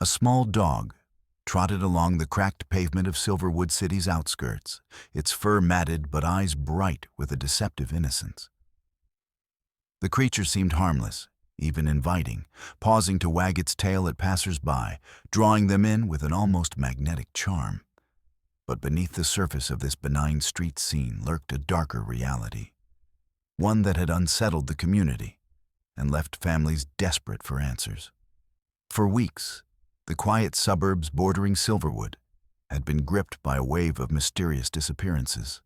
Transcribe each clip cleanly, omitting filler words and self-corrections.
small dog trotted along the cracked pavement of Silverwood City's outskirts, its fur matted but eyes bright with a deceptive innocence. The creature seemed harmless, even inviting, pausing to wag its tail at passers-by, drawing them in with an almost magnetic charm. But beneath the surface of this benign street scene lurked a darker reality, one that had unsettled the community and left families desperate for answers. For weeks, the quiet suburbs bordering Silverwood had been gripped by a wave of mysterious disappearances.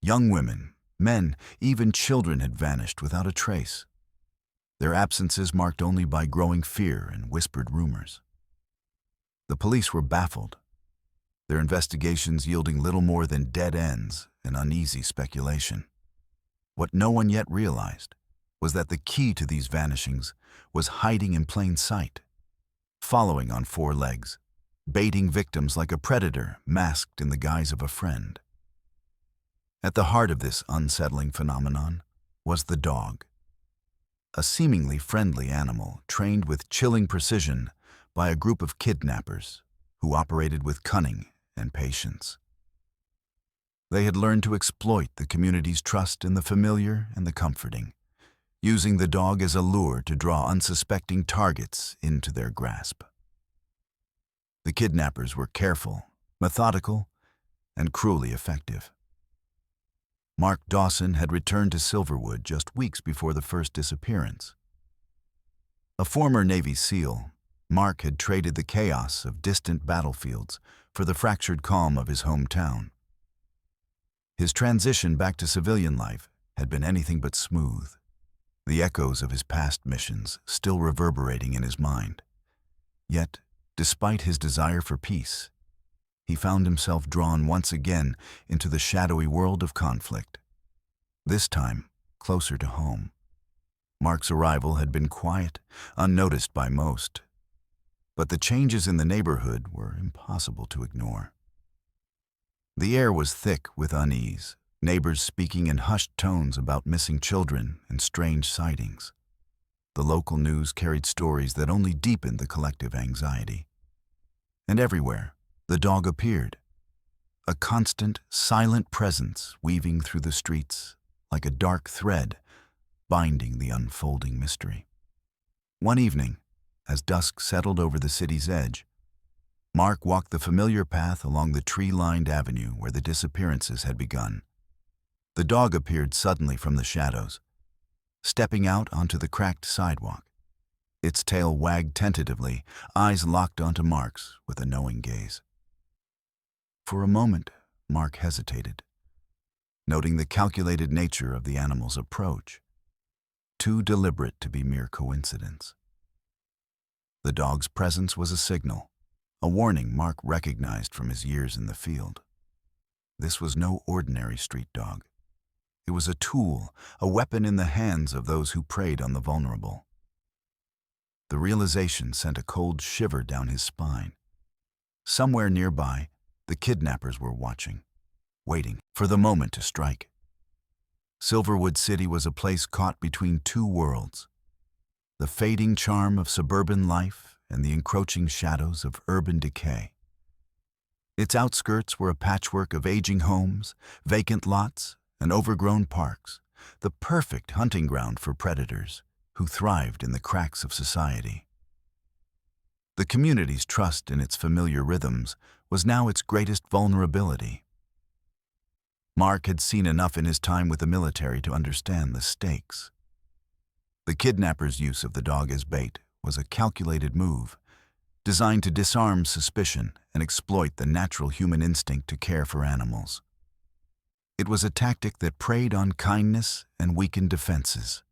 Young women, men, even children had vanished without a trace, their absences marked only by growing fear and whispered rumors. The police were baffled, their investigations yielding little more than dead ends and uneasy speculation. What no one yet realized was that the key to these vanishings was hiding in plain sight, following on four legs, baiting victims like a predator masked in the guise of a friend. At the heart of this unsettling phenomenon was the dog, a seemingly friendly animal trained with chilling precision by a group of kidnappers who operated with cunning and patience. They had learned to exploit the community's trust in the familiar and the comforting, using the dog as a lure to draw unsuspecting targets into their grasp. The kidnappers were careful, methodical, and cruelly effective. Mark Dawson had returned to Silverwood just weeks before the first disappearance. A former Navy SEAL, Mark had traded the chaos of distant battlefields for the fractured calm of his hometown. His transition back to civilian life had been anything but smooth, the echoes of his past missions still reverberating in his mind. Yet, despite his desire for peace, he found himself drawn once again into the shadowy world of conflict, this time closer to home. Mark's arrival had been quiet, unnoticed by most, but the changes in the neighborhood were impossible to ignore. The air was thick with unease, neighbors speaking in hushed tones about missing children and strange sightings. The local news carried stories that only deepened the collective anxiety. And everywhere, the dog appeared, a constant, silent presence weaving through the streets like a dark thread binding the unfolding mystery. One evening, as dusk settled over the city's edge, Mark walked the familiar path along the tree-lined avenue where the disappearances had begun. The dog appeared suddenly from the shadows, stepping out onto the cracked sidewalk. Its tail wagged tentatively, eyes locked onto Mark's with a knowing gaze. For a moment, Mark hesitated, noting the calculated nature of the animal's approach, too deliberate to be mere coincidence. The dog's presence was a signal, a warning Mark recognized from his years in the field. This was no ordinary street dog. It was a tool, a weapon in the hands of those who preyed on the vulnerable. The realization sent a cold shiver down his spine. Somewhere nearby, the kidnappers were watching, waiting for the moment to strike. Silverwood City was a place caught between two worlds, the fading charm of suburban life and the encroaching shadows of urban decay. Its outskirts were a patchwork of aging homes, vacant lots, and overgrown parks, the perfect hunting ground for predators who thrived in the cracks of society. The community's trust in its familiar rhythms was now its greatest vulnerability. Mark had seen enough in his time with the military to understand the stakes. The kidnappers' use of the dog as bait was a calculated move, designed to disarm suspicion and exploit the natural human instinct to care for animals. It was a tactic that preyed on kindness and weakened defenses.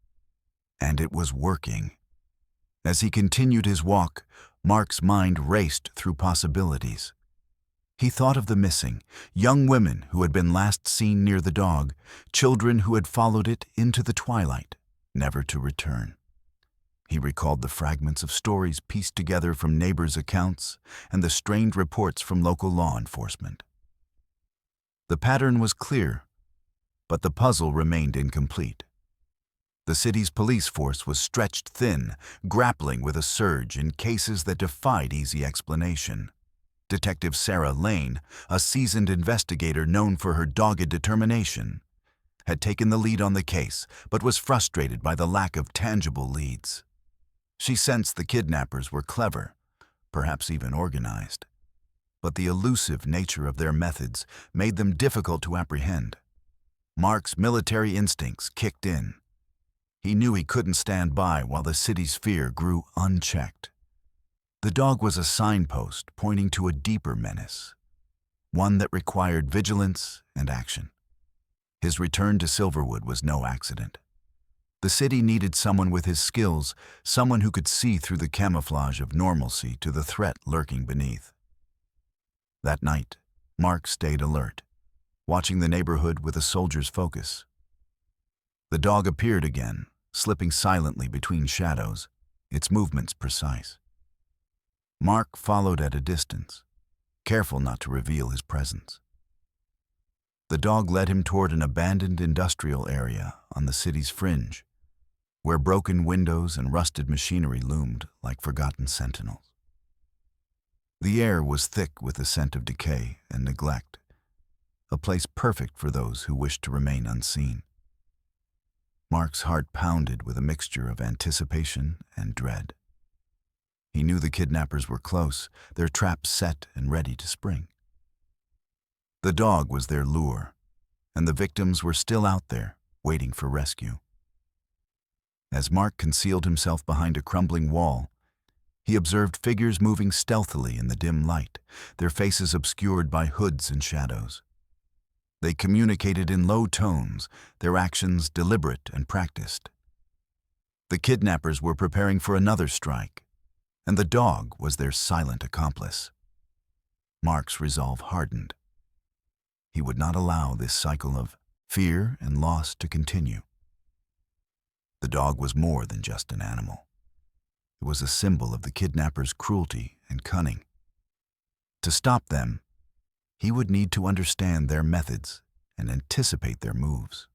And it was working. As he continued his walk, Mark's mind raced through possibilities. He thought of the missing, young women who had been last seen near the dog, children who had followed it into the twilight, never to return. He recalled the fragments of stories pieced together from neighbors' accounts and the strained reports from local law enforcement. The pattern was clear, but the puzzle remained incomplete. The city's police force was stretched thin, grappling with a surge in cases that defied easy explanation. Detective Sarah Lane, a seasoned investigator known for her dogged determination, had taken the lead on the case but was frustrated by the lack of tangible leads. She sensed the kidnappers were clever, perhaps even organized, but the elusive nature of their methods made them difficult to apprehend. Mark's military instincts kicked in. He knew he couldn't stand by while the city's fear grew unchecked. The dog was a signpost pointing to a deeper menace, one that required vigilance and action. His return to Silverwood was no accident. The city needed someone with his skills, someone who could see through the camouflage of normalcy to the threat lurking beneath. That night, Mark stayed alert, watching the neighborhood with a soldier's focus. The dog appeared again, slipping silently between shadows, its movements precise. Mark followed at a distance, careful not to reveal his presence. The dog led him toward an abandoned industrial area on the city's fringe, where broken windows and rusted machinery loomed like forgotten sentinels. The air was thick with the scent of decay and neglect, a place perfect for those who wished to remain unseen. Mark's heart pounded with a mixture of anticipation and dread. He knew the kidnappers were close, their traps set and ready to spring. The dog was their lure, and the victims were still out there, waiting for rescue. As Mark concealed himself behind a crumbling wall, he observed figures moving stealthily in the dim light, their faces obscured by hoods and shadows. They communicated in low tones, their actions deliberate and practiced. The kidnappers were preparing for another strike, and the dog was their silent accomplice. Mark's resolve hardened. He would not allow this cycle of fear and loss to continue. The dog was more than just an animal. It was a symbol of the kidnappers' cruelty and cunning. To stop them, he would need to understand their methods and anticipate their moves.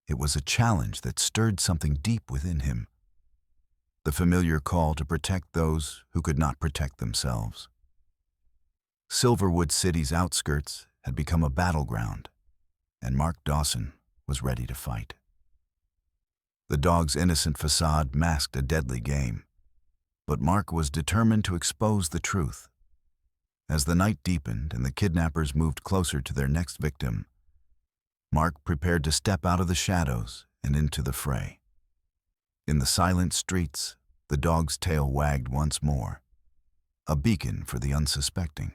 It was a challenge that stirred something deep within him, the familiar call to protect those who could not protect themselves. Silverwood City's outskirts had become a battleground, and Mark Dawson was ready to fight. The dog's innocent facade masked a deadly game, but Mark was determined to expose the truth. As the night deepened and the kidnappers moved closer to their next victim, Mark prepared to step out of the shadows and into the fray. In the silent streets, the dog's tail wagged once more, a beacon for the unsuspecting.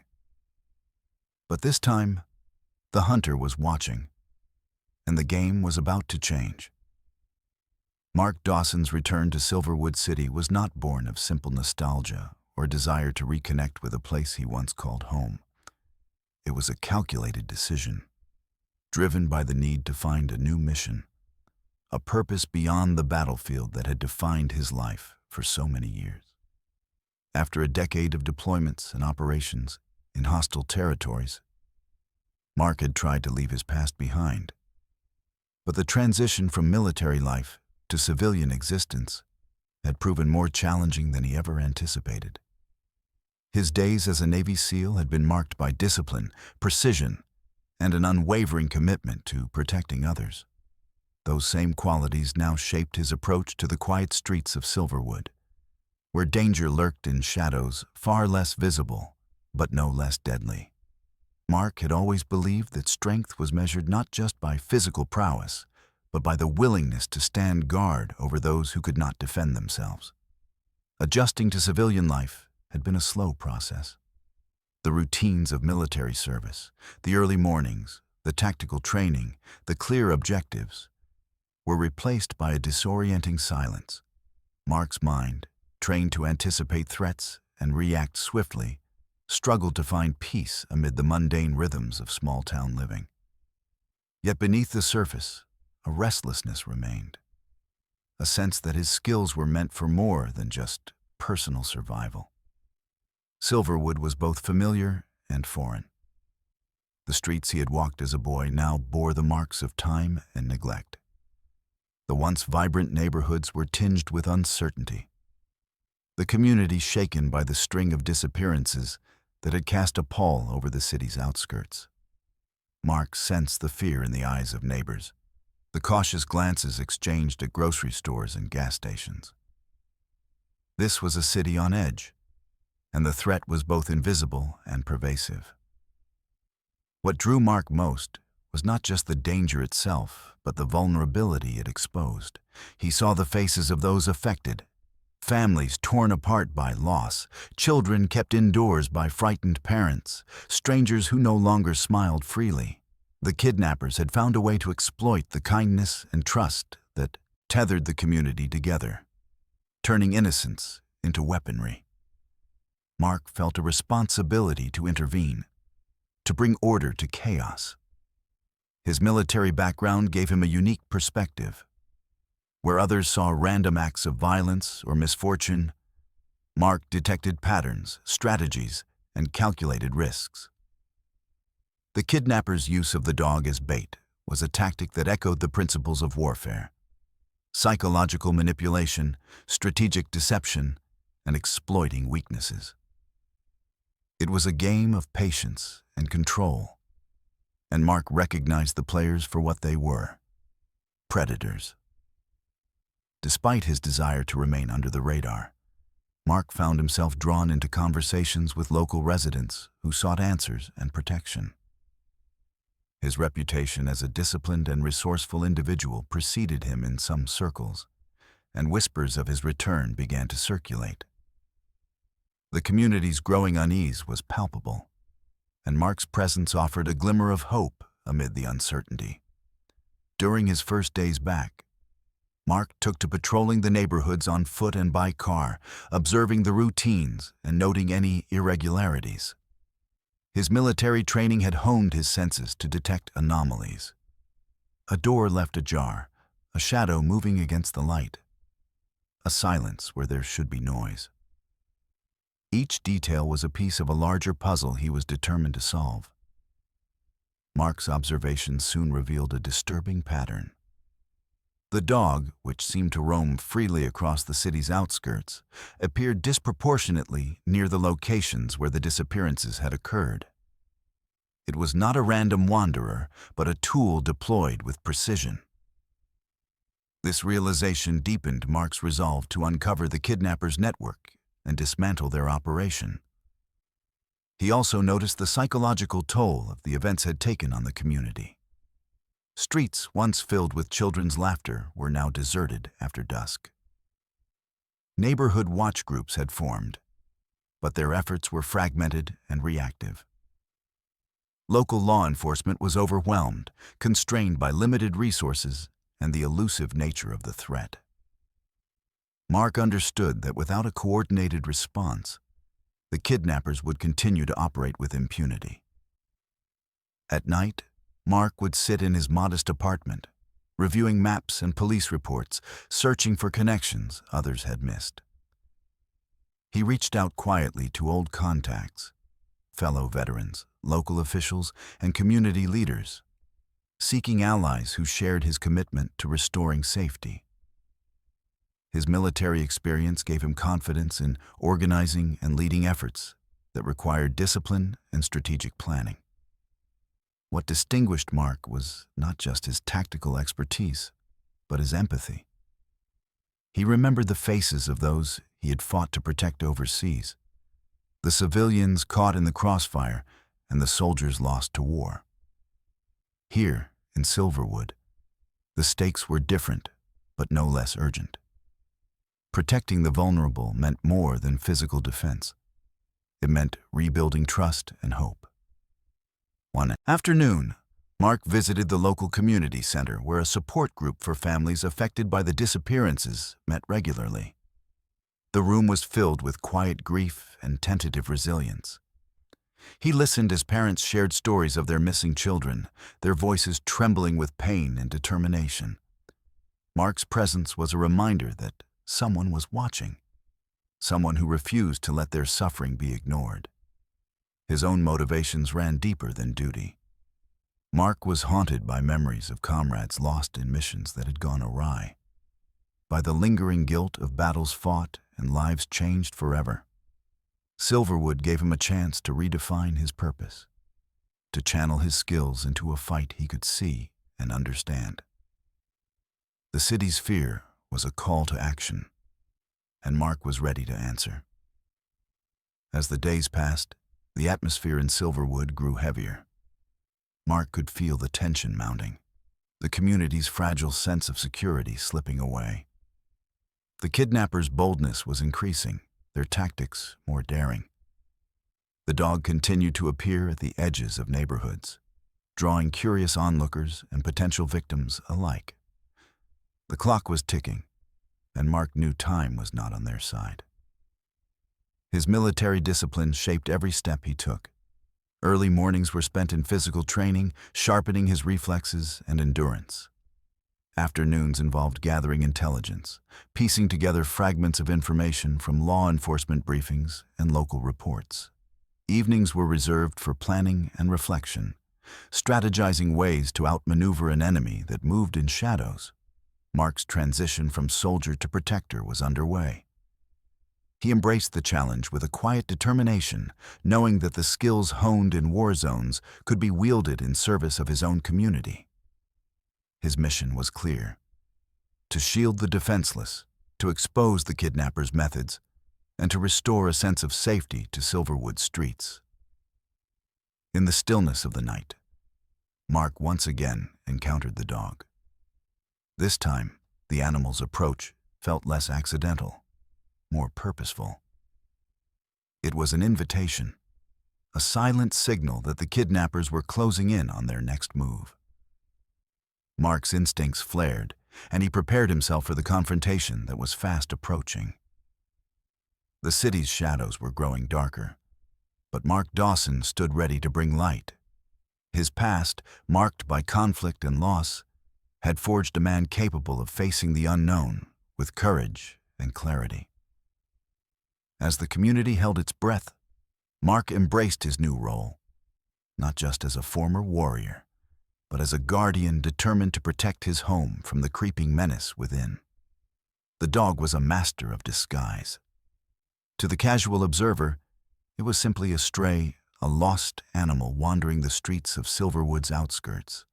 But this time, the hunter was watching, and the game was about to change. Mark Dawson's return to Silverwood City was not born of simple nostalgia or desire to reconnect with a place he once called home. It was a calculated decision, driven by the need to find a new mission, a purpose beyond the battlefield that had defined his life for so many years. After a decade of deployments and operations in hostile territories, Mark had tried to leave his past behind. But the transition from military life to civilian existence had proven more challenging than he ever anticipated. His days as a Navy SEAL had been marked by discipline, precision, and an unwavering commitment to protecting others. Those same qualities now shaped his approach to the quiet streets of Silverwood, where danger lurked in shadows far less visible, but no less deadly. Mark had always believed that strength was measured not just by physical prowess, but by the willingness to stand guard over those who could not defend themselves. Adjusting to civilian life had been a slow process. The routines of military service, the early mornings, the tactical training, the clear objectives, were replaced by a disorienting silence. Mark's mind, trained to anticipate threats and react swiftly, struggled to find peace amid the mundane rhythms of small-town living. Yet beneath the surface, a restlessness remained, a sense that his skills were meant for more than just personal survival. Silverwood was both familiar and foreign. The streets he had walked as a boy now bore the marks of time and neglect. The once vibrant neighborhoods were tinged with uncertainty. The community shaken by the string of disappearances that had cast a pall over the city's outskirts. Mark sensed the fear in the eyes of neighbors, the cautious glances exchanged at grocery stores and gas stations. This was a city on edge, and the threat was both invisible and pervasive. What drew Mark most was not just the danger itself, but the vulnerability it exposed. He saw the faces of those affected, families torn apart by loss, children kept indoors by frightened parents, strangers who no longer smiled freely. The kidnappers had found a way to exploit the kindness and trust that tethered the community together, turning innocence into weaponry. Mark felt a responsibility to intervene, to bring order to chaos. His military background gave him a unique perspective. Where others saw random acts of violence or misfortune, Mark detected patterns, strategies, and calculated risks. The kidnappers' use of the dog as bait was a tactic that echoed the principles of warfare: psychological manipulation, strategic deception, and exploiting weaknesses. It was a game of patience and control, and Mark recognized the players for what they were: predators. Despite his desire to remain under the radar, Mark found himself drawn into conversations with local residents who sought answers and protection. His reputation as a disciplined and resourceful individual preceded him in some circles, and whispers of his return began to circulate. The community's growing unease was palpable, and Mark's presence offered a glimmer of hope amid the uncertainty. During his first days back, Mark took to patrolling the neighborhoods on foot and by car, observing the routines and noting any irregularities. His military training had honed his senses to detect anomalies. A door left ajar, a shadow moving against the light, a silence where there should be noise. Each detail was a piece of a larger puzzle he was determined to solve. Mark's observations soon revealed a disturbing pattern. The dog, which seemed to roam freely across the city's outskirts, appeared disproportionately near the locations where the disappearances had occurred. It was not a random wanderer, but a tool deployed with precision. This realization deepened Mark's resolve to uncover the kidnappers' network and dismantle their operation. He also noticed the psychological toll of the events had taken on the community. Streets once filled with children's laughter were now deserted after dusk. Neighborhood watch groups had formed, but their efforts were fragmented and reactive. Local law enforcement was overwhelmed, constrained by limited resources and the elusive nature of the threat. Mark understood that without a coordinated response, the kidnappers would continue to operate with impunity. At night, Mark would sit in his modest apartment, reviewing maps and police reports, searching for connections others had missed. He reached out quietly to old contacts, fellow veterans, local officials, and community leaders, seeking allies who shared his commitment to restoring safety. His military experience gave him confidence in organizing and leading efforts that required discipline and strategic planning. What distinguished Mark was not just his tactical expertise, but his empathy. He remembered the faces of those he had fought to protect overseas, the civilians caught in the crossfire and the soldiers lost to war. Here, in Silverwood, the stakes were different, but no less urgent. Protecting the vulnerable meant more than physical defense. It meant rebuilding trust and hope. One afternoon, Mark visited the local community center where a support group for families affected by the disappearances met regularly. The room was filled with quiet grief and tentative resilience. He listened as parents shared stories of their missing children, their voices trembling with pain and determination. Mark's presence was a reminder that someone was watching, someone who refused to let their suffering be ignored. His own motivations ran deeper than duty. Mark was haunted by memories of comrades lost in missions that had gone awry, by the lingering guilt of battles fought and lives changed forever. Silverwood gave him a chance to redefine his purpose, to channel his skills into a fight he could see and understand. The city's fear was a call to action, and Mark was ready to answer. As the days passed, the atmosphere in Silverwood grew heavier. Mark could feel the tension mounting, the community's fragile sense of security slipping away. The kidnappers' boldness was increasing, their tactics more daring. The dog continued to appear at the edges of neighborhoods, drawing curious onlookers and potential victims alike. The clock was ticking, and Mark knew time was not on their side. His military discipline shaped every step he took. Early mornings were spent in physical training, sharpening his reflexes and endurance. Afternoons involved gathering intelligence, piecing together fragments of information from law enforcement briefings and local reports. Evenings were reserved for planning and reflection, strategizing ways to outmaneuver an enemy that moved in shadows. Mark's transition from soldier to protector was underway. He embraced the challenge with a quiet determination, knowing that the skills honed in war zones could be wielded in service of his own community. His mission was clear: to shield the defenseless, to expose the kidnappers' methods, and to restore a sense of safety to Silverwood streets. In the stillness of the night, Mark once again encountered the dog. This time, the animal's approach felt less accidental, more purposeful. It was an invitation, a silent signal that the kidnappers were closing in on their next move. Mark's instincts flared, and he prepared himself for the confrontation that was fast approaching. The city's shadows were growing darker, but Mark Dawson stood ready to bring light. His past, marked by conflict and loss, had forged a man capable of facing the unknown with courage and clarity. As the community held its breath, Mark embraced his new role, not just as a former warrior, but as a guardian determined to protect his home from the creeping menace within. The dog was a master of disguise. To the casual observer, it was simply a stray, a lost animal wandering the streets of Silverwood's outskirts.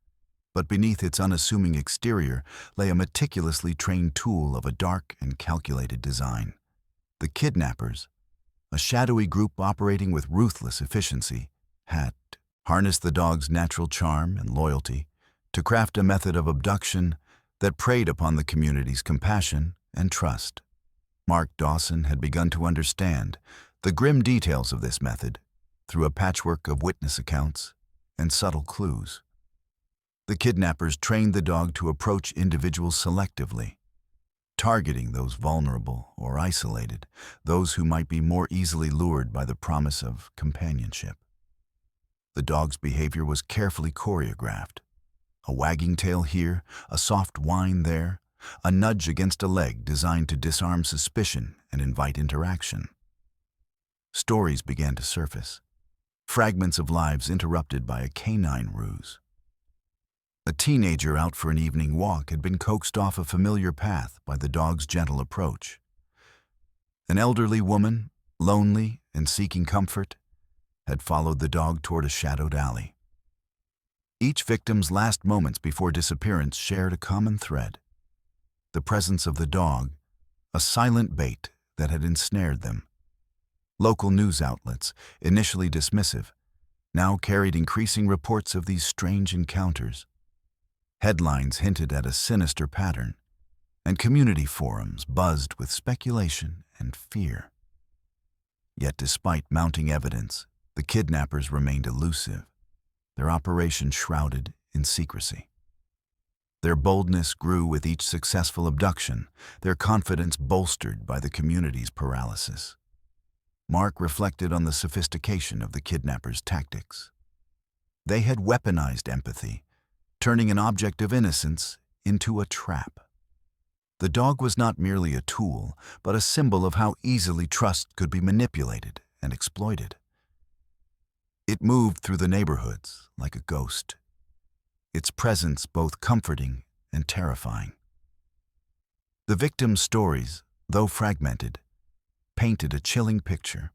But beneath its unassuming exterior lay a meticulously trained tool of a dark and calculated design. The kidnappers, a shadowy group operating with ruthless efficiency, had harnessed the dog's natural charm and loyalty to craft a method of abduction that preyed upon the community's compassion and trust. Mark Dawson had begun to understand the grim details of this method through a patchwork of witness accounts and subtle clues. The kidnappers trained the dog to approach individuals selectively, targeting those vulnerable or isolated, those who might be more easily lured by the promise of companionship. The dog's behavior was carefully choreographed. A wagging tail here, a soft whine there, a nudge against a leg designed to disarm suspicion and invite interaction. Stories began to surface, fragments of lives interrupted by a canine ruse. A teenager out for an evening walk had been coaxed off a familiar path by the dog's gentle approach. An elderly woman, lonely and seeking comfort, had followed the dog toward a shadowed alley. Each victim's last moments before disappearance shared a common thread: the presence of the dog, a silent bait that had ensnared them. Local news outlets, initially dismissive, now carried increasing reports of these strange encounters. Headlines hinted at a sinister pattern, and community forums buzzed with speculation and fear. Yet despite mounting evidence, the kidnappers remained elusive, their operation shrouded in secrecy. Their boldness grew with each successful abduction, their confidence bolstered by the community's paralysis. Mark reflected on the sophistication of the kidnappers' tactics. They had weaponized empathy, turning an object of innocence into a trap. The dog was not merely a tool, but a symbol of how easily trust could be manipulated and exploited. It moved through the neighborhoods like a ghost, its presence both comforting and terrifying. The victims' stories, though fragmented, painted a chilling picture.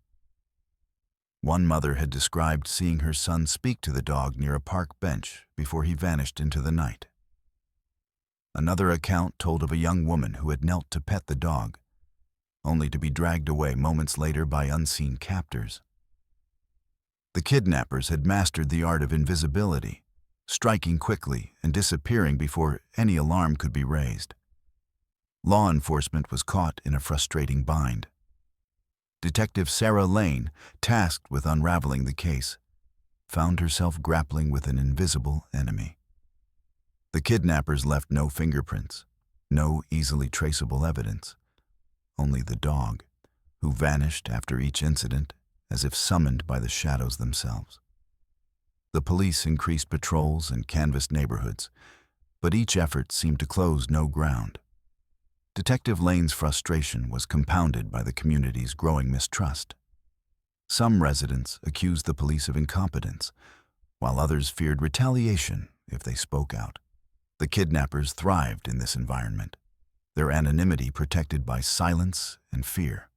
One mother had described seeing her son speak to the dog near a park bench before he vanished into the night. Another account told of a young woman who had knelt to pet the dog, only to be dragged away moments later by unseen captors. The kidnappers had mastered the art of invisibility, striking quickly and disappearing before any alarm could be raised. Law enforcement was caught in a frustrating bind. Detective Sarah Lane, tasked with unraveling the case, found herself grappling with an invisible enemy. The kidnappers left no fingerprints, no easily traceable evidence, only the dog, who vanished after each incident as if summoned by the shadows themselves. The police increased patrols and canvassed neighborhoods, but each effort seemed to close no ground. Detective Lane's frustration was compounded by the community's growing mistrust. Some residents accused the police of incompetence, while others feared retaliation if they spoke out. The kidnappers thrived in this environment, their anonymity protected by silence and fear.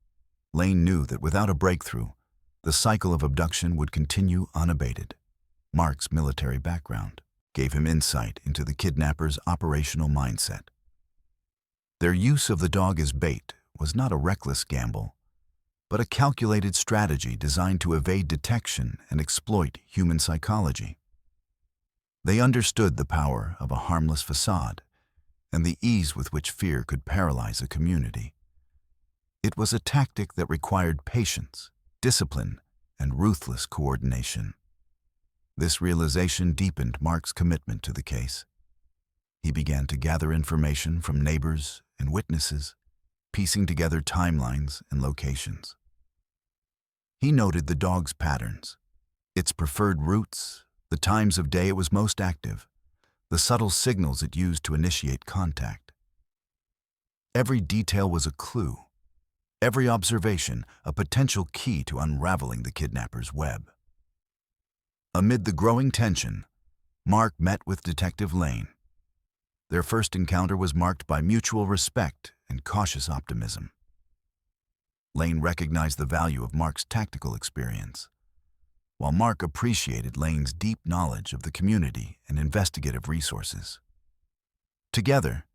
Lane knew that without a breakthrough, the cycle of abduction would continue unabated. Mark's military background gave him insight into the kidnappers' operational mindset. Their use of the dog as bait was not a reckless gamble, but a calculated strategy designed to evade detection and exploit human psychology. They understood the power of a harmless facade and the ease with which fear could paralyze a community. It was a tactic that required patience, discipline, and ruthless coordination. This realization deepened Mark's commitment to the case. He began to gather information from neighbors and witnesses, piecing together timelines and locations. He noted the dog's patterns, its preferred routes, the times of day it was most active, the subtle signals it used to initiate contact. Every detail was a clue, every observation a potential key to unraveling the kidnapper's web. Amid the growing tension, Mark met with Detective Lane. Their first encounter was marked by mutual respect and cautious optimism. Lane recognized the value of Mark's tactical experience, while Mark appreciated Lane's deep knowledge of the community and investigative resources. Together,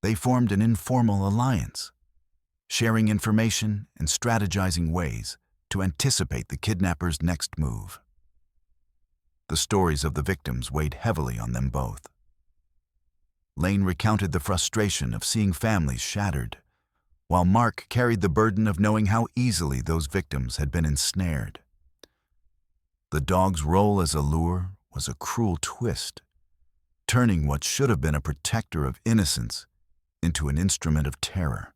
they formed an informal alliance, sharing information and strategizing ways to anticipate the kidnapper's next move. The stories of the victims weighed heavily on them both. Lane recounted the frustration of seeing families shattered, while Mark carried the burden of knowing how easily those victims had been ensnared. The dog's role as a lure was a cruel twist, turning what should have been a protector of innocence into an instrument of terror.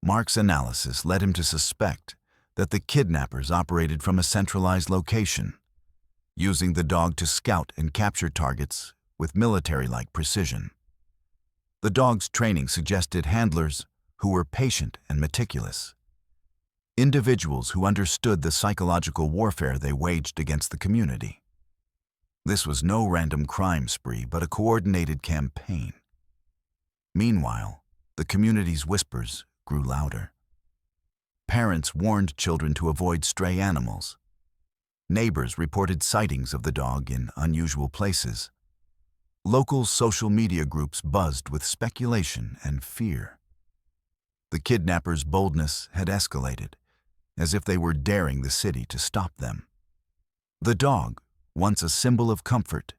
Mark's analysis led him to suspect that the kidnappers operated from a centralized location, using the dog to scout and capture targets with military-like precision. The dog's training suggested handlers who were patient and meticulous, individuals who understood the psychological warfare they waged against the community. This was no random crime spree, but a coordinated campaign. Meanwhile, the community's whispers grew louder. Parents warned children to avoid stray animals. Neighbors reported sightings of the dog in unusual places. Local social media groups buzzed with speculation and fear. The kidnappers' boldness had escalated, as if they were daring the city to stop them. The dog, once a symbol of comfort,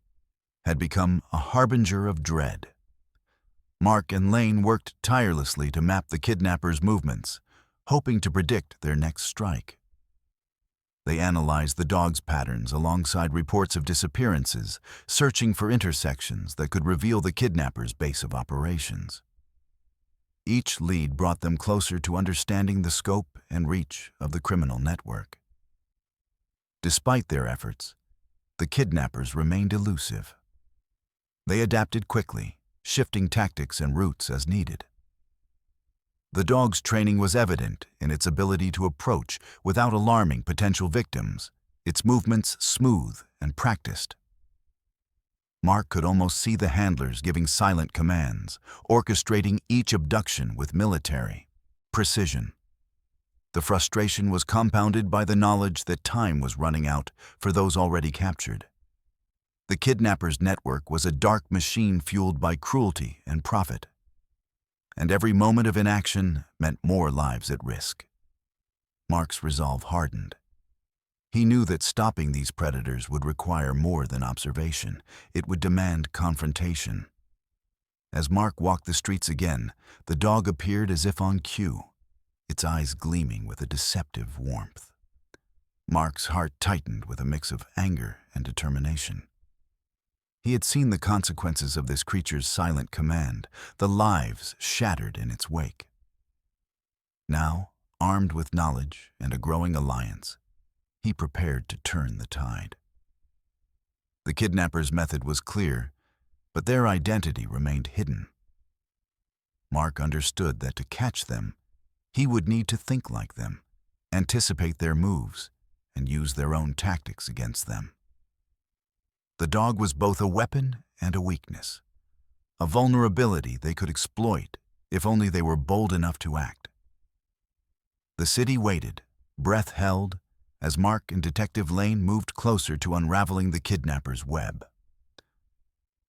had become a harbinger of dread. Mark and Lane worked tirelessly to map the kidnappers' movements, hoping to predict their next strike. They analyzed the dog's patterns alongside reports of disappearances, searching for intersections that could reveal the kidnappers' base of operations. Each lead brought them closer to understanding the scope and reach of the criminal network. Despite their efforts, the kidnappers remained elusive. They adapted quickly, shifting tactics and routes as needed. The dog's training was evident in its ability to approach without alarming potential victims, its movements smooth and practiced. Mark could almost see the handlers giving silent commands, orchestrating each abduction with military precision. The frustration was compounded by the knowledge that time was running out for those already captured. The kidnappers' network was a dark machine fueled by cruelty and profit, and every moment of inaction meant more lives at risk. Mark's resolve hardened. He knew that stopping these predators would require more than observation. It would demand confrontation. As Mark walked the streets again, the dog appeared as if on cue, its eyes gleaming with a deceptive warmth. Mark's heart tightened with a mix of anger and determination. He had seen the consequences of this creature's silent command, the lives shattered in its wake. Now, armed with knowledge and a growing alliance, he prepared to turn the tide. The kidnappers' method was clear, but their identity remained hidden. Mark understood that to catch them, he would need to think like them, anticipate their moves, and use their own tactics against them. The dog was both a weapon and a weakness, a vulnerability they could exploit if only they were bold enough to act. The city waited, breath held, as Mark and Detective Lane moved closer to unraveling the kidnappers' web.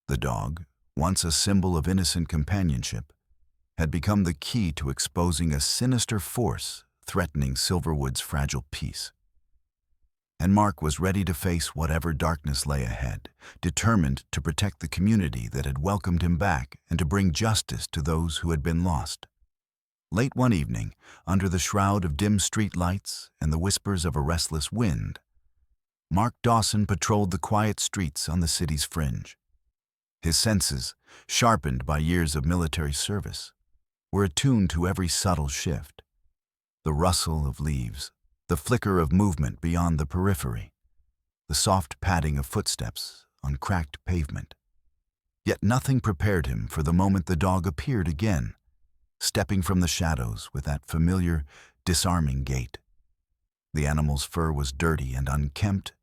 The dog, once a symbol of innocent companionship, had become the key to exposing a sinister force threatening Silverwood's fragile peace. And Mark was ready to face whatever darkness lay ahead, determined to protect the community that had welcomed him back and to bring justice to those who had been lost. Late one evening, under the shroud of dim street lights and the whispers of a restless wind, Mark Dawson patrolled the quiet streets on the city's fringe. His senses, sharpened by years of military service, were attuned to every subtle shift: the rustle of leaves, the flicker of movement beyond the periphery, the soft padding of footsteps on cracked pavement. Yet nothing prepared him for the moment the dog appeared again, stepping from the shadows with that familiar, disarming gait. The animal's fur was dirty and unkempt,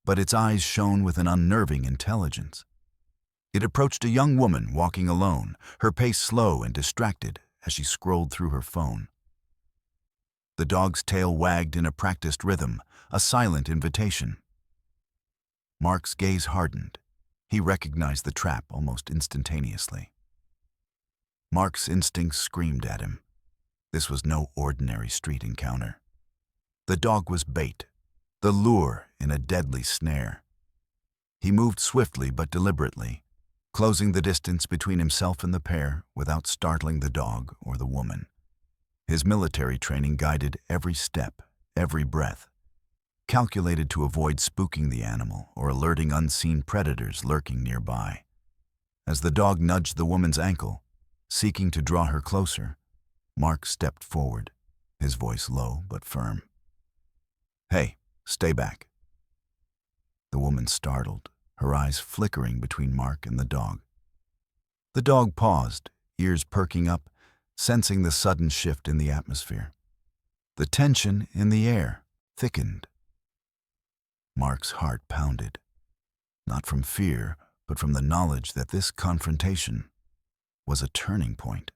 but its eyes shone with an unnerving intelligence. It approached a young woman walking alone, her pace slow and distracted as she scrolled through her phone. The dog's tail wagged in a practiced rhythm, a silent invitation. Mark's gaze hardened. He recognized the trap almost instantaneously. Mark's instincts screamed at him. This was no ordinary street encounter. The dog was bait, the lure in a deadly snare. He moved swiftly but deliberately, closing the distance between himself and the pair without startling the dog or the woman. His military training guided every step, every breath, calculated to avoid spooking the animal or alerting unseen predators lurking nearby. As the dog nudged the woman's ankle, seeking to draw her closer, Mark stepped forward, his voice low but firm. "Hey, stay back." The woman startled, her eyes flickering between Mark and the dog. The dog paused, ears perking up, sensing the sudden shift in the atmosphere. The tension in the air thickened. Mark's heart pounded, not from fear, but from the knowledge that this confrontation was a turning point.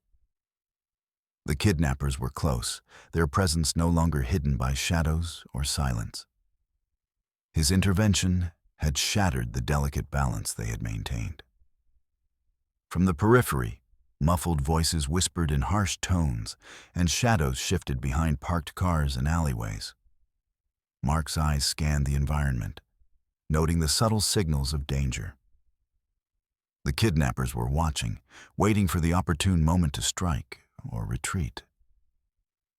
The kidnappers were close, their presence no longer hidden by shadows or silence. His intervention had shattered the delicate balance they had maintained. From the periphery, muffled voices whispered in harsh tones, and shadows shifted behind parked cars and alleyways. Mark's eyes scanned the environment, noting the subtle signals of danger. The kidnappers were watching, waiting for the opportune moment to strike or retreat.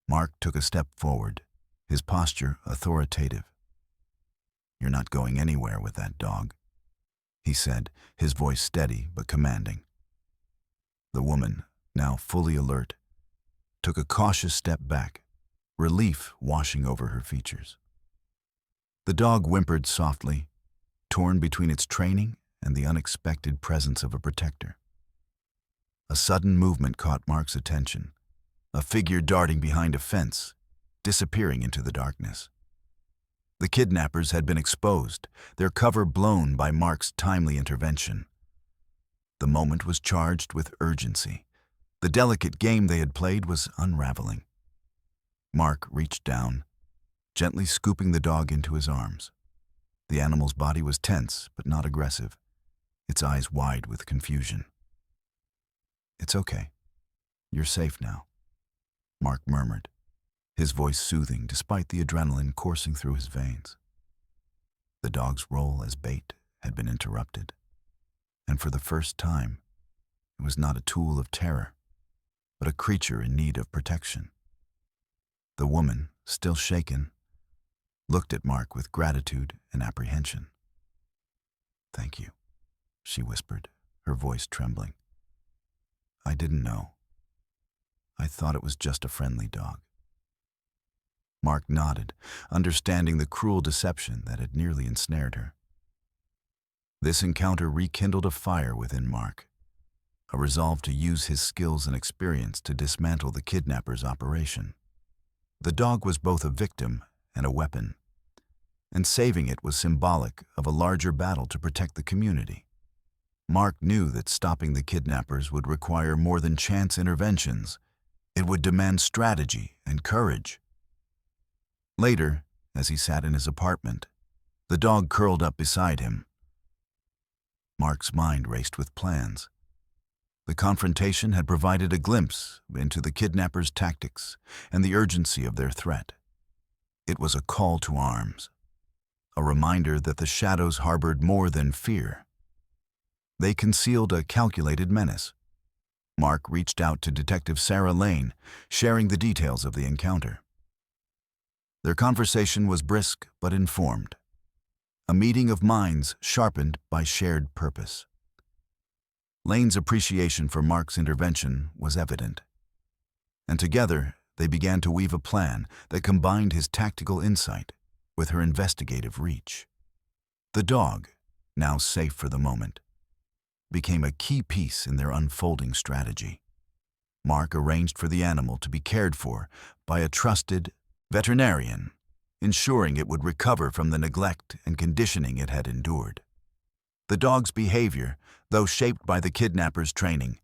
Mark took a step forward, his posture authoritative. "You're not going anywhere with that dog," he said, his voice steady but commanding. The woman, now fully alert, took a cautious step back, relief washing over her features. The dog whimpered softly, torn between its training and the unexpected presence of a protector. A sudden movement caught Mark's attention, a figure darting behind a fence, disappearing into the darkness. The kidnappers had been exposed, their cover blown by Mark's timely intervention. The moment was charged with urgency. The delicate game they had played was unraveling. Mark reached down, gently scooping the dog into his arms. The animal's body was tense but not aggressive, its eyes wide with confusion. "It's okay. You're safe now," Mark murmured, his voice soothing despite the adrenaline coursing through his veins. The dog's role as bait had been interrupted, and for the first time, it was not a tool of terror, but a creature in need of protection. The woman, still shaken, looked at Mark with gratitude and apprehension. "Thank you," she whispered, her voice trembling. "I didn't know. I thought it was just a friendly dog." Mark nodded, understanding the cruel deception that had nearly ensnared her. This encounter rekindled a fire within Mark, a resolve to use his skills and experience to dismantle the kidnappers' operation. The dog was both a victim and a weapon, and saving it was symbolic of a larger battle to protect the community. Mark knew that stopping the kidnappers would require more than chance interventions. It would demand strategy and courage. Later, as he sat in his apartment, the dog curled up beside him. Mark's mind raced with plans. The confrontation had provided a glimpse into the kidnappers' tactics and the urgency of their threat. It was a call to arms, a reminder that the shadows harbored more than fear. They concealed a calculated menace. Mark reached out to Detective Sarah Lane, sharing the details of the encounter. Their conversation was brisk but informed, a meeting of minds sharpened by shared purpose. Lane's appreciation for Mark's intervention was evident, and together they began to weave a plan that combined his tactical insight with her investigative reach. The dog, now safe for the moment, became a key piece in their unfolding strategy. Mark arranged for the animal to be cared for by a trusted veterinarian, ensuring it would recover from the neglect and conditioning it had endured. The dog's behavior, though shaped by the kidnappers' training,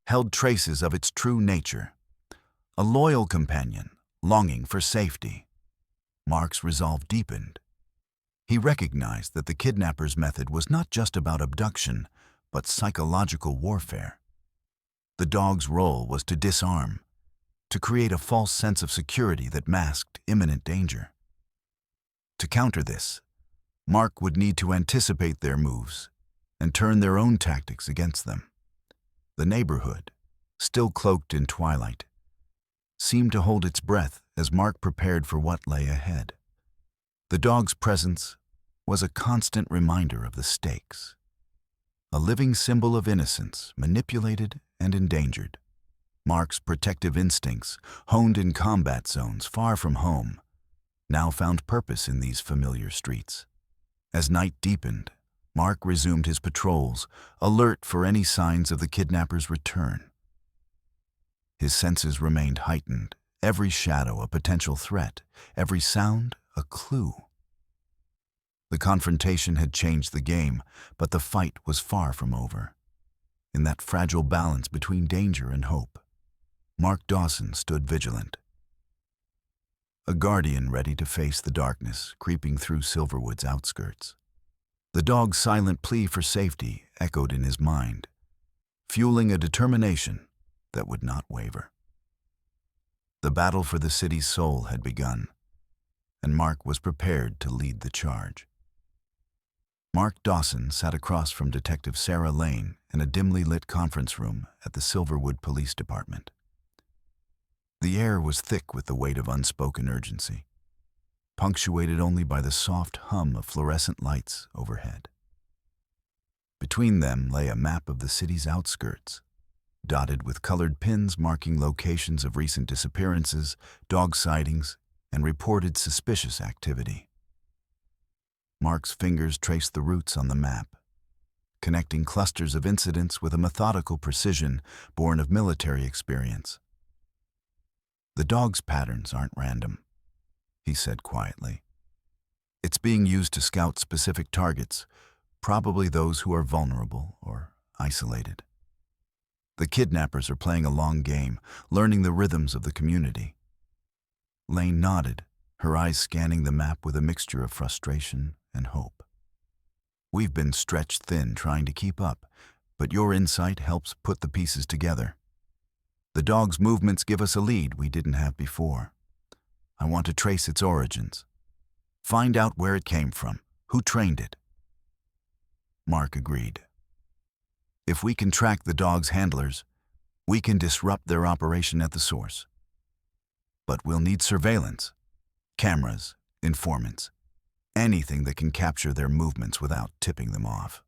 held traces of its true nature, a loyal companion longing for safety. Mark's resolve deepened. He recognized that the kidnappers' method was not just about abduction, but psychological warfare. The dog's role was to disarm, to create a false sense of security that masked imminent danger. To counter this, Mark would need to anticipate their moves and turn their own tactics against them. The neighborhood, still cloaked in twilight, seemed to hold its breath as Mark prepared for what lay ahead. The dog's presence was a constant reminder of the stakes, a living symbol of innocence manipulated and endangered. Mark's protective instincts, honed in combat zones far from home, now found purpose in these familiar streets. As night deepened, Mark resumed his patrols, alert for any signs of the kidnappers' return. His senses remained heightened, every shadow a potential threat, every sound a clue. The confrontation had changed the game, but the fight was far from over. In that fragile balance between danger and hope, Mark Dawson stood vigilant, a guardian ready to face the darkness creeping through Silverwood's outskirts. The dog's silent plea for safety echoed in his mind, fueling a determination that would not waver. The battle for the city's soul had begun, and Mark was prepared to lead the charge. Mark Dawson sat across from Detective Sarah Lane in a dimly lit conference room at the Silverwood Police Department. The air was thick with the weight of unspoken urgency, punctuated only by the soft hum of fluorescent lights overhead. Between them lay a map of the city's outskirts, dotted with colored pins marking locations of recent disappearances, dog sightings, and reported suspicious activity. Mark's fingers traced the routes on the map, connecting clusters of incidents with a methodical precision born of military experience. "The dog's patterns aren't random," he said quietly. It's being used to scout specific targets, probably those who are vulnerable or isolated. The kidnappers are playing a long game, learning the rhythms of the community. Lane nodded, her eyes scanning the map with a mixture of frustration and hope. We've been stretched thin trying to keep up, but your insight helps put the pieces together. The dog's movements give us a lead we didn't have before. I want to trace its origins. Find out where it came from, who trained it. Mark agreed. If we can track the dog's handlers, we can disrupt their operation at the source. But we'll need surveillance, cameras, informants, anything that can capture their movements without tipping them off.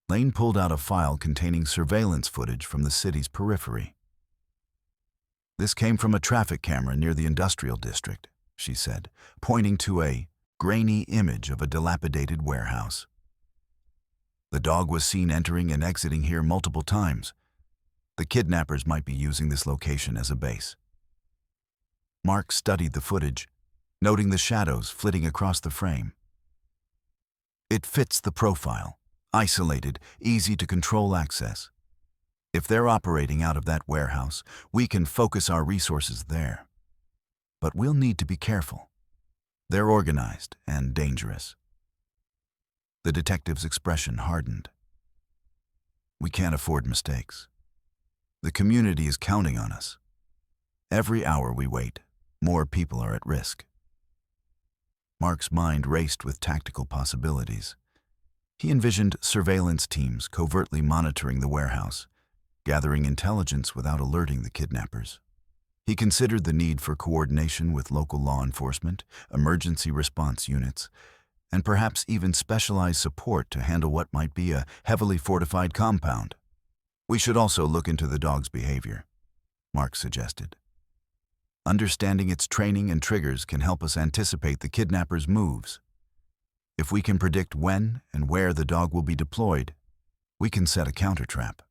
Lane pulled out a file containing surveillance footage from the city's periphery. This came from a traffic camera near the industrial district, she said, pointing to a grainy image of a dilapidated warehouse. The dog was seen entering and exiting here multiple times. The kidnappers might be using this location as a base. Mark studied the footage, noting the shadows flitting across the frame. It fits the profile, isolated, easy to control access. If they're operating out of that warehouse, we can focus our resources there. But we'll need to be careful. They're organized and dangerous. The detective's expression hardened. We can't afford mistakes. The community is counting on us. Every hour we wait, more people are at risk. Mark's mind raced with tactical possibilities. He envisioned surveillance teams covertly monitoring the warehouse, gathering intelligence without alerting the kidnappers. He considered the need for coordination with local law enforcement, emergency response units, and perhaps even specialized support to handle what might be a heavily fortified compound. We should also look into the dog's behavior, Mark suggested. Understanding its training and triggers can help us anticipate the kidnapper's moves. If we can predict when and where the dog will be deployed, we can set a counter-trap.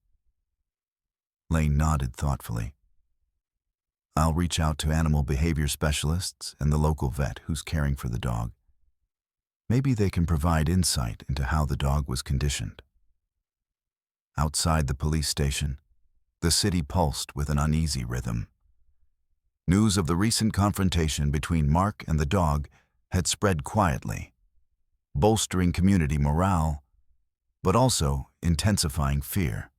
Lane nodded thoughtfully. I'll reach out to animal behavior specialists and the local vet who's caring for the dog. Maybe they can provide insight into how the dog was conditioned. Outside the police station, the city pulsed with an uneasy rhythm. News of the recent confrontation between Mark and the dog had spread quietly, bolstering community morale, but also intensifying fear.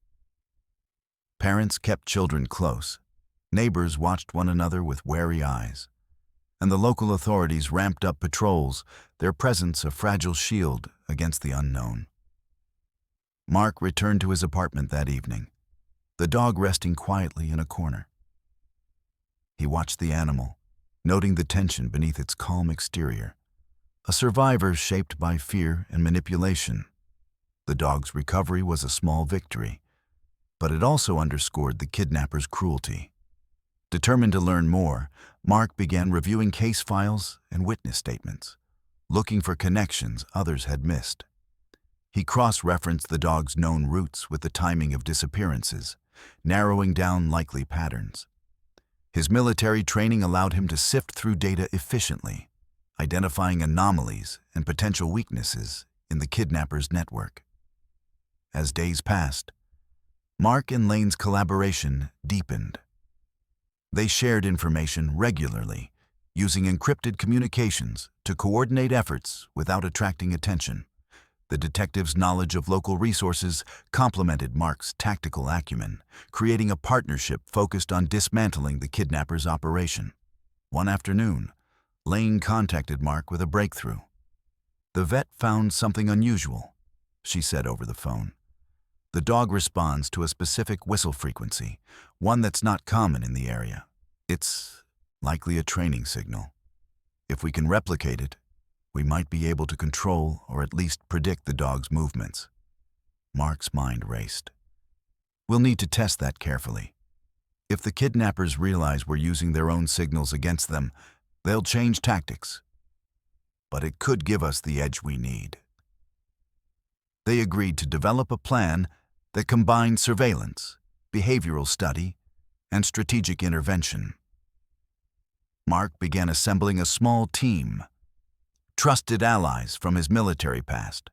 Parents kept children close, neighbors watched one another with wary eyes, and the local authorities ramped up patrols, their presence a fragile shield against the unknown. Mark returned to his apartment that evening, the dog resting quietly in a corner. He watched the animal, noting the tension beneath its calm exterior, a survivor shaped by fear and manipulation. The dog's recovery was a small victory, but it also underscored the kidnapper's cruelty. Determined to learn more, Mark began reviewing case files and witness statements, looking for connections others had missed. He cross-referenced the dog's known routes with the timing of disappearances, narrowing down likely patterns. His military training allowed him to sift through data efficiently, identifying anomalies and potential weaknesses in the kidnapper's network. As days passed, Mark and Lane's collaboration deepened. They shared information regularly, using encrypted communications to coordinate efforts without attracting attention. The detective's knowledge of local resources complemented Mark's tactical acumen, creating a partnership focused on dismantling the kidnapper's operation. One afternoon, Lane contacted Mark with a breakthrough. The vet found something unusual, she said over the phone. The dog responds to a specific whistle frequency, one that's not common in the area. It's likely a training signal. If we can replicate it, we might be able to control or at least predict the dog's movements. Mark's mind raced. We'll need to test that carefully. If the kidnappers realize we're using their own signals against them, they'll change tactics. But it could give us the edge we need. They agreed to develop a plan that combined surveillance, behavioral study, and strategic intervention. Mark began assembling a small team, trusted allies from his military past,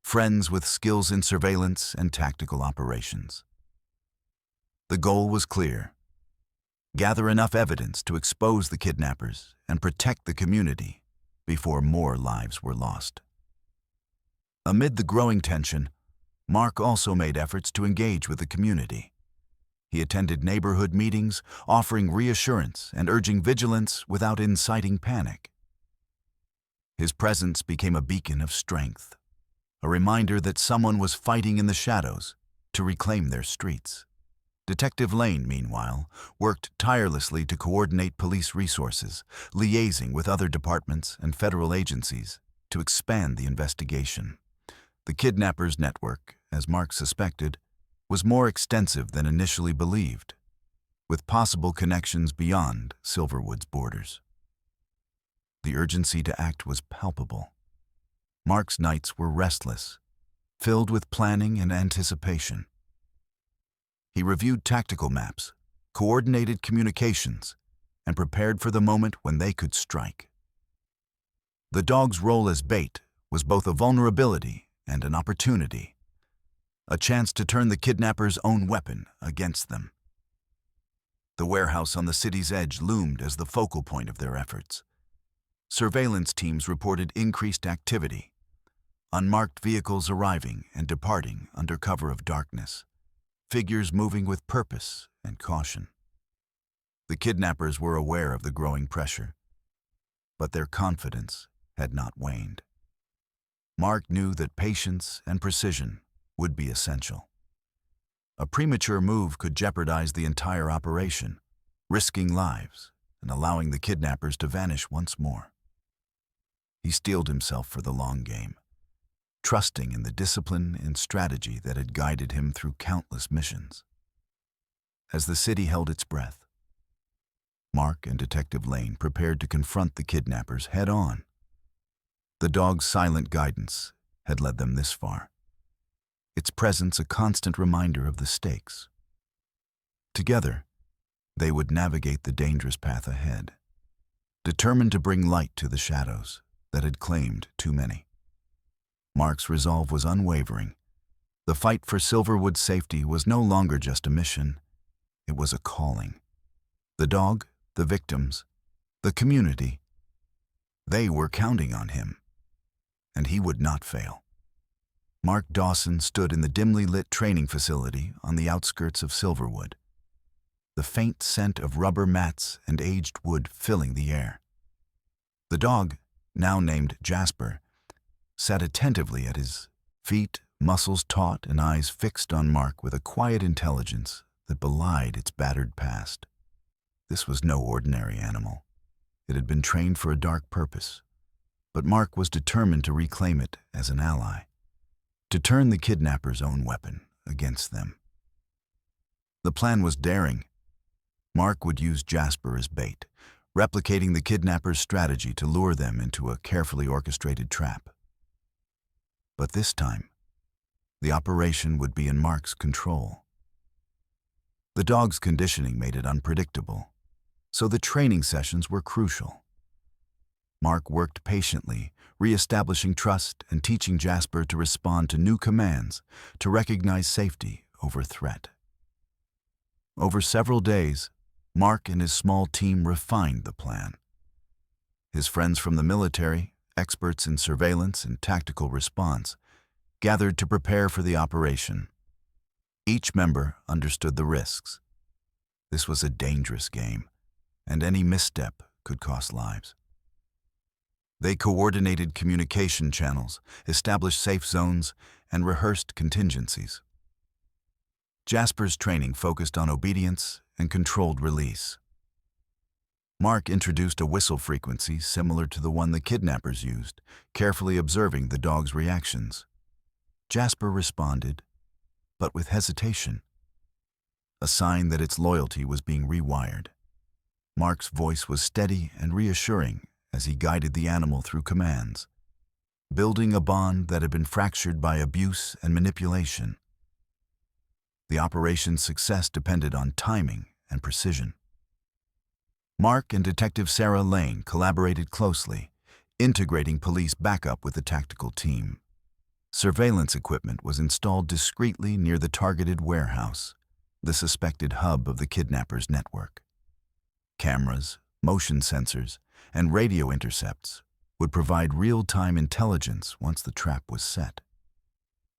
friends with skills in surveillance and tactical operations. The goal was clear: gather enough evidence to expose the kidnappers and protect the community before more lives were lost. Amid the growing tension, Mark also made efforts to engage with the community. He attended neighborhood meetings, offering reassurance and urging vigilance without inciting panic. His presence became a beacon of strength, a reminder that someone was fighting in the shadows to reclaim their streets. Detective Lane, meanwhile, worked tirelessly to coordinate police resources, liaising with other departments and federal agencies to expand the investigation. The kidnappers' network, as Mark suspected, was more extensive than initially believed, with possible connections beyond Silverwood's borders. The urgency to act was palpable. Mark's nights were restless, filled with planning and anticipation. He reviewed tactical maps, coordinated communications, and prepared for the moment when they could strike. The dog's role as bait was both a vulnerability and an opportunity, a chance to turn the kidnappers' own weapon against them. The warehouse on the city's edge loomed as the focal point of their efforts. Surveillance teams reported increased activity, unmarked vehicles arriving and departing under cover of darkness, figures moving with purpose and caution. The kidnappers were aware of the growing pressure, but their confidence had not waned. Mark knew that patience and precision would be essential. A premature move could jeopardize the entire operation, risking lives and allowing the kidnappers to vanish once more. He steeled himself for the long game, trusting in the discipline and strategy that had guided him through countless missions. As the city held its breath, Mark and Detective Lane prepared to confront the kidnappers head-on. The dog's silent guidance had led them this far, its presence a constant reminder of the stakes. Together, they would navigate the dangerous path ahead, determined to bring light to the shadows that had claimed too many. Mark's resolve was unwavering. The fight for Silverwood's safety was no longer just a mission, it was a calling. The dog, the victims, the community, they were counting on him, and he would not fail. Mark Dawson stood in the dimly lit training facility on the outskirts of Silverwood, the faint scent of rubber mats and aged wood filling the air. The dog, now named Jasper, sat attentively at his feet, muscles taut and eyes fixed on Mark with a quiet intelligence that belied its battered past. This was no ordinary animal. It had been trained for a dark purpose, but Mark was determined to reclaim it as an ally, to turn the kidnappers' own weapon against them. The plan was daring. Mark would use Jasper as bait, replicating the kidnappers' strategy to lure them into a carefully orchestrated trap. But this time, the operation would be in Mark's control. The dog's conditioning made it unpredictable, so the training sessions were crucial. Mark worked patiently, re-establishing trust and teaching Jasper to respond to new commands, to recognize safety over threat. Over several days, Mark and his small team refined the plan. His friends from the military, experts in surveillance and tactical response, gathered to prepare for the operation. Each member understood the risks. This was a dangerous game, and any misstep could cost lives. They coordinated communication channels, established safe zones, and rehearsed contingencies. Jasper's training focused on obedience and controlled release. Mark introduced a whistle frequency similar to the one the kidnappers used, carefully observing the dog's reactions. Jasper responded, but with hesitation, a sign that its loyalty was being rewired. Mark's voice was steady and reassuring as he guided the animal through commands, building a bond that had been fractured by abuse and manipulation. The operation's success depended on timing and precision. Mark and Detective Sarah Lane collaborated closely, integrating police backup with the tactical team. Surveillance equipment was installed discreetly near the targeted warehouse, the suspected hub of the kidnappers' network. Cameras, motion sensors, and radio intercepts would provide real-time intelligence once the trap was set.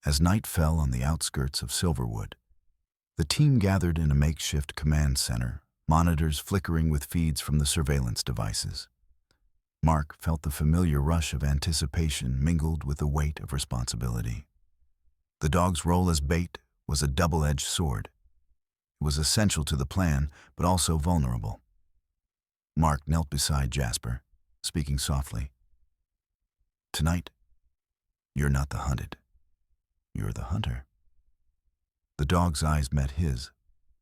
As night fell on the outskirts of Silverwood, the team gathered in a makeshift command center, monitors flickering with feeds from the surveillance devices. Mark felt the familiar rush of anticipation mingled with the weight of responsibility. The dog's role as bait was a double-edged sword. It was essential to the plan, but also vulnerable. Mark knelt beside Jasper, speaking softly. "Tonight, you're not the hunted. You're the hunter." The dog's eyes met his,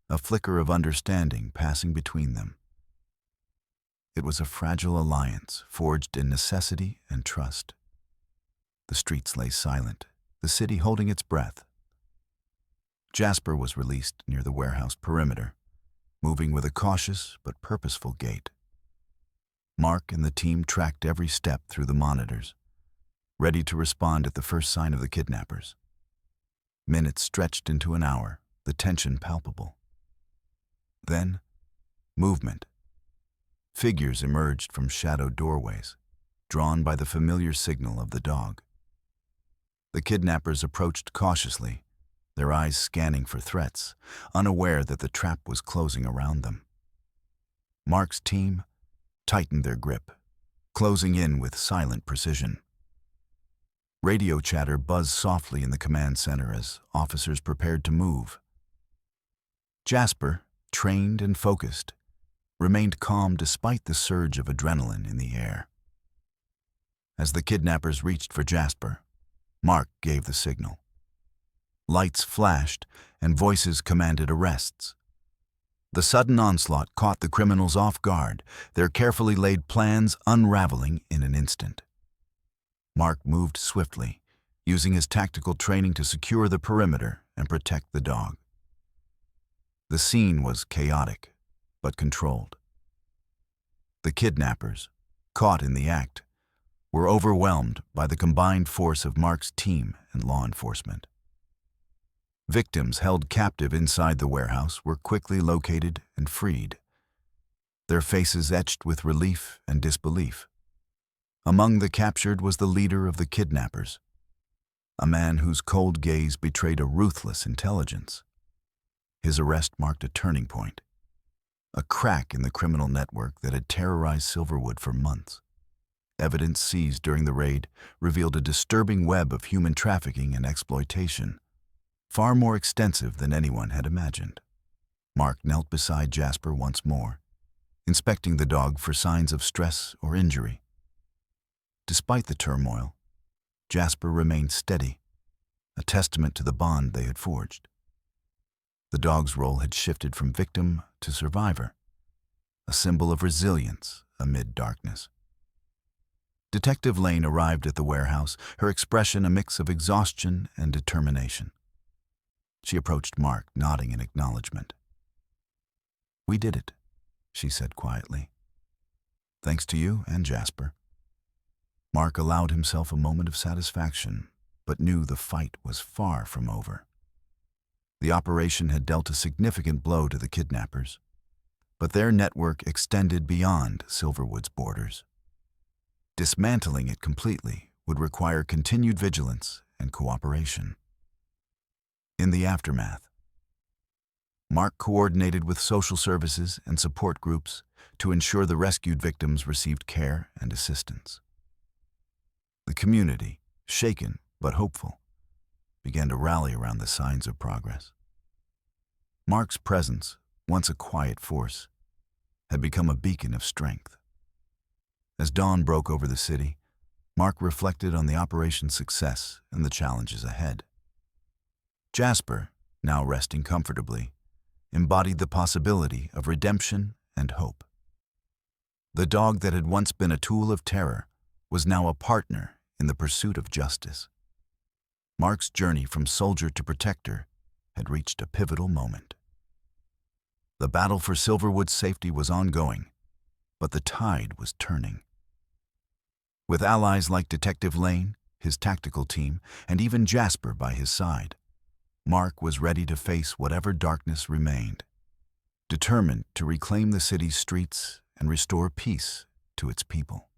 a flicker of understanding passing between them. It was a fragile alliance forged in necessity and trust. The streets lay silent, the city holding its breath. Jasper was released near the warehouse perimeter, moving with a cautious but purposeful gait. Mark and the team tracked every step through the monitors, ready to respond at the first sign of the kidnappers. Minutes stretched into an hour, the tension palpable. Then, movement. Figures emerged from shadowed doorways, drawn by the familiar signal of the dog. The kidnappers approached cautiously, their eyes scanning for threats, unaware that the trap was closing around them. Mark's team tightened their grip, closing in with silent precision. Radio chatter buzzed softly in the command center as officers prepared to move. Jasper, trained and focused, remained calm despite the surge of adrenaline in the air. As the kidnappers reached for Jasper, Mark gave the signal. Lights flashed and voices commanded arrests. The sudden onslaught caught the criminals off guard, their carefully laid plans unraveling in an instant. Mark moved swiftly, using his tactical training to secure the perimeter and protect the dog. The scene was chaotic, but controlled. The kidnappers, caught in the act, were overwhelmed by the combined force of Mark's team and law enforcement. Victims held captive inside the warehouse were quickly located and freed, their faces etched with relief and disbelief. Among the captured was the leader of the kidnappers, a man whose cold gaze betrayed a ruthless intelligence. His arrest marked a turning point, a crack in the criminal network that had terrorized Silverwood for months. Evidence seized during the raid revealed a disturbing web of human trafficking and exploitation, far more extensive than anyone had imagined. Mark knelt beside Jasper once more, inspecting the dog for signs of stress or injury. Despite the turmoil, Jasper remained steady, a testament to the bond they had forged. The dog's role had shifted from victim to survivor, a symbol of resilience amid darkness. Detective Lane arrived at the warehouse, her expression a mix of exhaustion and determination. She approached Mark, nodding in acknowledgement. "We did it," she said quietly. "Thanks to you and Jasper." Mark allowed himself a moment of satisfaction, but knew the fight was far from over. The operation had dealt a significant blow to the kidnappers, but their network extended beyond Silverwood's borders. Dismantling it completely would require continued vigilance and cooperation. In the aftermath, Mark coordinated with social services and support groups to ensure the rescued victims received care and assistance. The community, shaken but hopeful, began to rally around the signs of progress. Mark's presence, once a quiet force, had become a beacon of strength. As dawn broke over the city, Mark reflected on the operation's success and the challenges ahead. Jasper, now resting comfortably, embodied the possibility of redemption and hope. The dog that had once been a tool of terror was now a partner in the pursuit of justice. Mark's journey from soldier to protector had reached a pivotal moment. The battle for Silverwood's safety was ongoing, but the tide was turning. With allies like Detective Lane, his tactical team, and even Jasper by his side, Mark was ready to face whatever darkness remained, determined to reclaim the city's streets and restore peace to its people.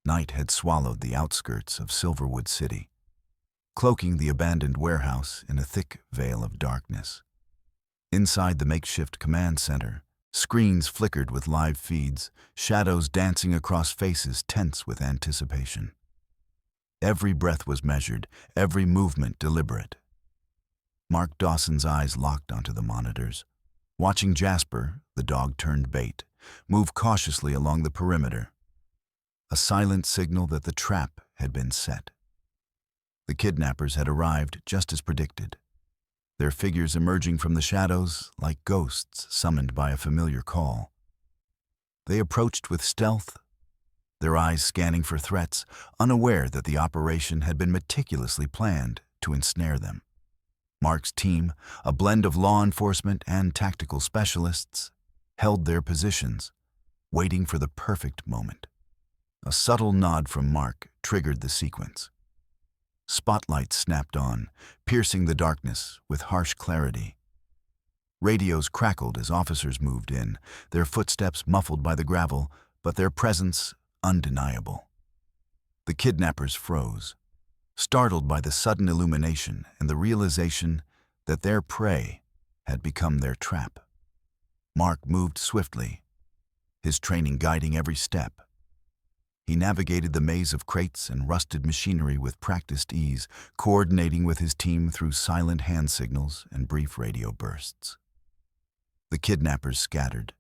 Night had swallowed the outskirts of Silverwood City, cloaking the abandoned warehouse in a thick veil of darkness. Inside the makeshift command center, screens flickered with live feeds, shadows dancing across faces tense with anticipation. Every breath was measured, every movement deliberate. Mark Dawson's eyes locked onto the monitors, watching Jasper, the dog-turned-bait, move cautiously along the perimeter, a silent signal that the trap had been set. The kidnappers had arrived just as predicted, their figures emerging from the shadows like ghosts summoned by a familiar call. They approached with stealth, their eyes scanning for threats, unaware that the operation had been meticulously planned to ensnare them. Mark's team, a blend of law enforcement and tactical specialists, held their positions, waiting for the perfect moment. A subtle nod from Mark triggered the sequence. Spotlights snapped on, piercing the darkness with harsh clarity. Radios crackled as officers moved in, their footsteps muffled by the gravel, but their presence undeniable. The kidnappers froze, startled by the sudden illumination and the realization that their prey had become their trap. Mark moved swiftly, his training guiding every step. He navigated the maze of crates and rusted machinery with practiced ease, coordinating with his team through silent hand signals and brief radio bursts. The kidnappers scattered,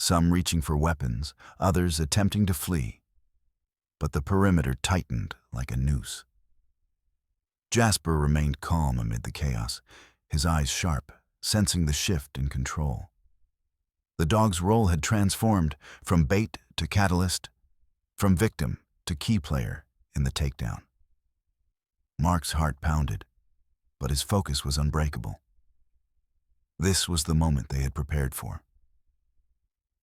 some reaching for weapons, others attempting to flee. But the perimeter tightened like a noose. Jasper remained calm amid the chaos, his eyes sharp, sensing the shift in control. The dog's role had transformed from bait to catalyst, from victim to key player in the takedown. Mark's heart pounded, but his focus was unbreakable. This was the moment they had prepared for.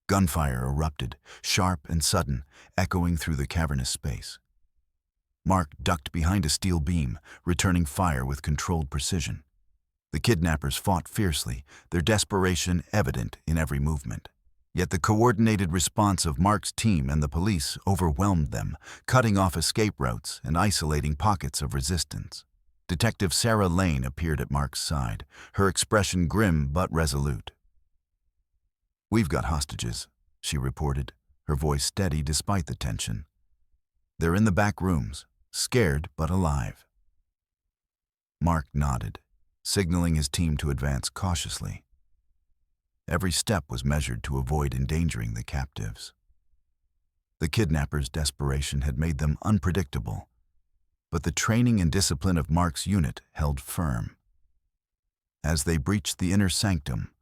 Gunfire erupted, sharp and sudden, echoing through the cavernous space. Mark ducked behind a steel beam, returning fire with controlled precision. The kidnappers fought fiercely, their desperation evident in every movement. Yet the coordinated response of Mark's team and the police overwhelmed them, cutting off escape routes and isolating pockets of resistance. Detective Sarah Lane appeared at Mark's side, her expression grim but resolute. "We've got hostages," she reported, her voice steady despite the tension. "They're in the back rooms, scared but alive." Mark nodded, signaling his team to advance cautiously. Every step was measured to avoid endangering the captives. The kidnappers' desperation had made them unpredictable, but the training and discipline of Mark's unit held firm. As they breached the inner sanctum,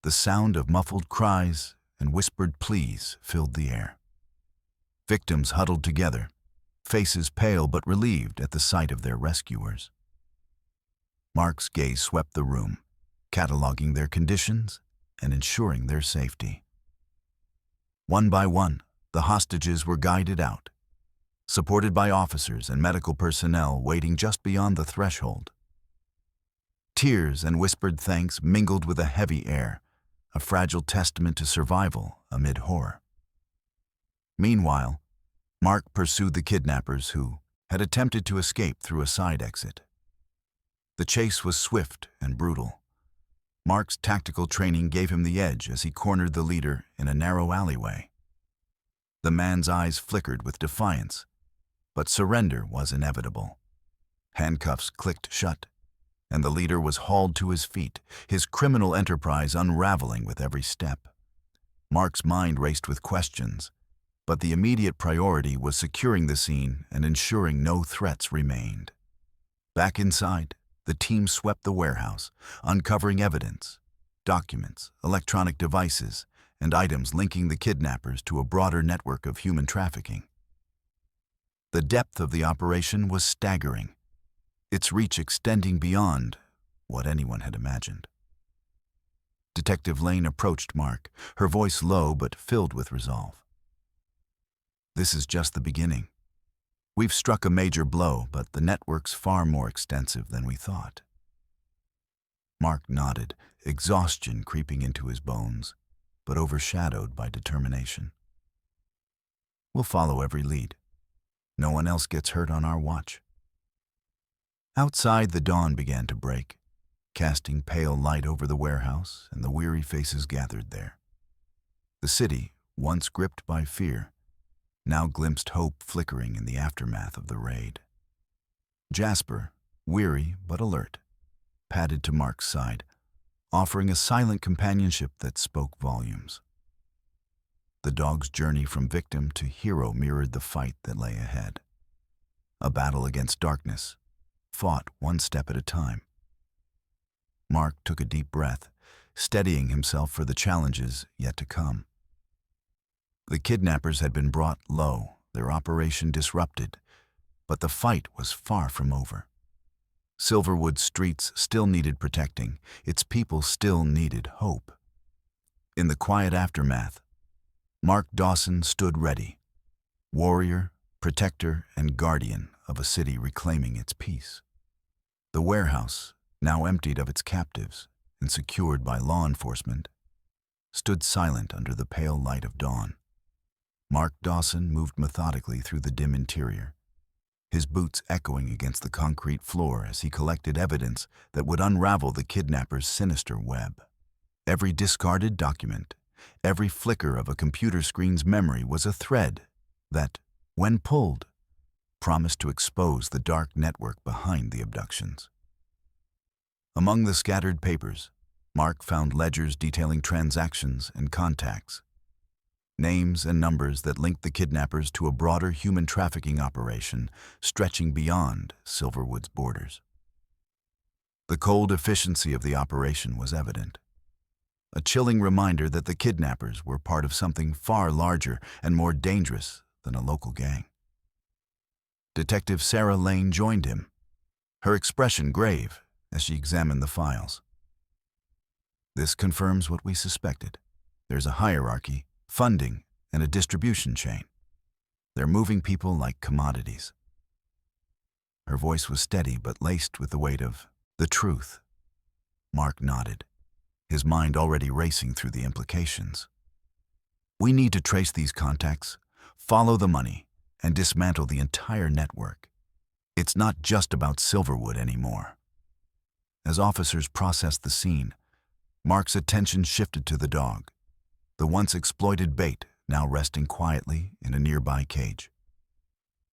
the sound of muffled cries and whispered pleas filled the air. Victims huddled together, faces pale but relieved at the sight of their rescuers. Mark's gaze swept the room, cataloging their conditions and ensuring their safety. One by one, the hostages were guided out, supported by officers and medical personnel waiting just beyond the threshold. Tears and whispered thanks mingled with a heavy air, a fragile testament to survival amid horror. Meanwhile, Mark pursued the kidnappers who had attempted to escape through a side exit. The chase was swift and brutal. Mark's tactical training gave him the edge as he cornered the leader in a narrow alleyway. The man's eyes flickered with defiance, but surrender was inevitable. Handcuffs clicked shut, and the leader was hauled to his feet, his criminal enterprise unraveling with every step. Mark's mind raced with questions, but the immediate priority was securing the scene and ensuring no threats remained. Back inside, the team swept the warehouse, uncovering evidence, documents, electronic devices, and items linking the kidnappers to a broader network of human trafficking. The depth of the operation was staggering, its reach extending beyond what anyone had imagined. Detective Lane approached Mark, her voice low but filled with resolve. "This is just the beginning. We've struck a major blow, but the network's far more extensive than we thought. Mark nodded, exhaustion creeping into his bones, but overshadowed by determination. We'll follow every lead. No one else gets hurt on our watch. Outside, the dawn began to break, casting pale light over the warehouse and the weary faces gathered there. The city, once gripped by fear, now glimpsed hope flickering in the aftermath of the raid. Jasper, weary but alert, padded to Mark's side, offering a silent companionship that spoke volumes. The dog's journey from victim to hero mirrored the fight that lay ahead. A battle against darkness, fought one step at a time. Mark took a deep breath, steadying himself for the challenges yet to come. The kidnappers had been brought low, their operation disrupted, but the fight was far from over. Silverwood's streets still needed protecting, its people still needed hope. In the quiet aftermath, Mark Dawson stood ready, warrior, protector, and guardian of a city reclaiming its peace. The warehouse, now emptied of its captives and secured by law enforcement, stood silent under the pale light of dawn. Mark Dawson moved methodically through the dim interior, his boots echoing against the concrete floor as he collected evidence that would unravel the kidnappers' sinister web. Every discarded document, every flicker of a computer screen's memory was a thread that, when pulled, promised to expose the dark network behind the abductions. Among the scattered papers, Mark found ledgers detailing transactions and contacts, names and numbers that linked the kidnappers to a broader human trafficking operation stretching beyond Silverwood's borders. The cold efficiency of the operation was evident, a chilling reminder that the kidnappers were part of something far larger and more dangerous than a local gang. Detective Sarah Lane joined him, her expression grave as she examined the files. This confirms what we suspected. There's a hierarchy, funding, and a distribution chain. They're moving people like commodities. Her voice was steady but laced with the weight of the truth. Mark nodded, his mind already racing through the implications. We need to trace these contacts, follow the money, and dismantle the entire network. It's not just about Silverwood anymore. As officers processed the scene, Mark's attention shifted to the dog, the once exploited bait now resting quietly in a nearby cage.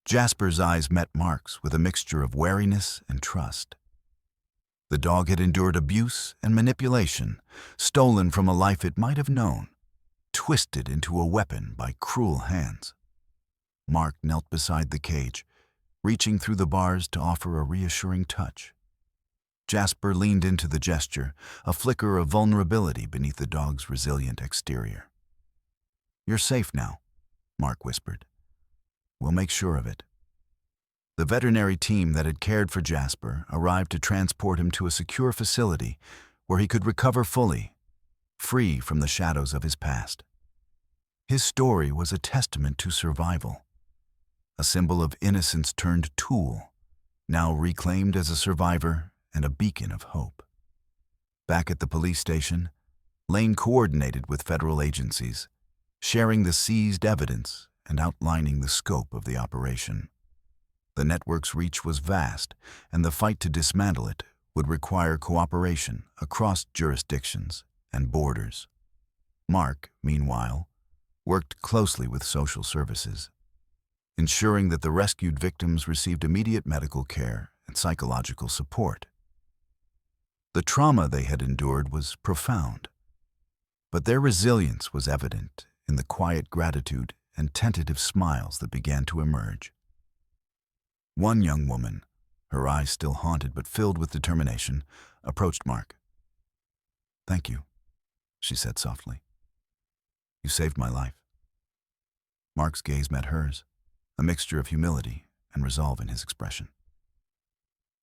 Jasper's eyes met Mark's with a mixture of wariness and trust. The dog had endured abuse and manipulation, stolen from a life it might have known, twisted into a weapon by cruel hands. Mark knelt beside the cage, reaching through the bars to offer a reassuring touch. Jasper leaned into the gesture, a flicker of vulnerability beneath the dog's resilient exterior. "You're safe now," Mark whispered. "We'll make sure of it." The veterinary team that had cared for Jasper arrived to transport him to a secure facility where he could recover fully, free from the shadows of his past. His story was a testament to survival, a symbol of innocence turned tool, now reclaimed as a survivor and a beacon of hope. Back at the police station, Lane coordinated with federal agencies, sharing the seized evidence and outlining the scope of the operation. The network's reach was vast, and the fight to dismantle it would require cooperation across jurisdictions and borders. Mark, meanwhile, worked closely with social services, ensuring that the rescued victims received immediate medical care and psychological support. The trauma they had endured was profound, but their resilience was evident in the quiet gratitude and tentative smiles that began to emerge. One young woman, her eyes still haunted but filled with determination, approached Mark. "Thank you," she said softly. "You saved my life." Mark's gaze met hers, a mixture of humility and resolve in his expression.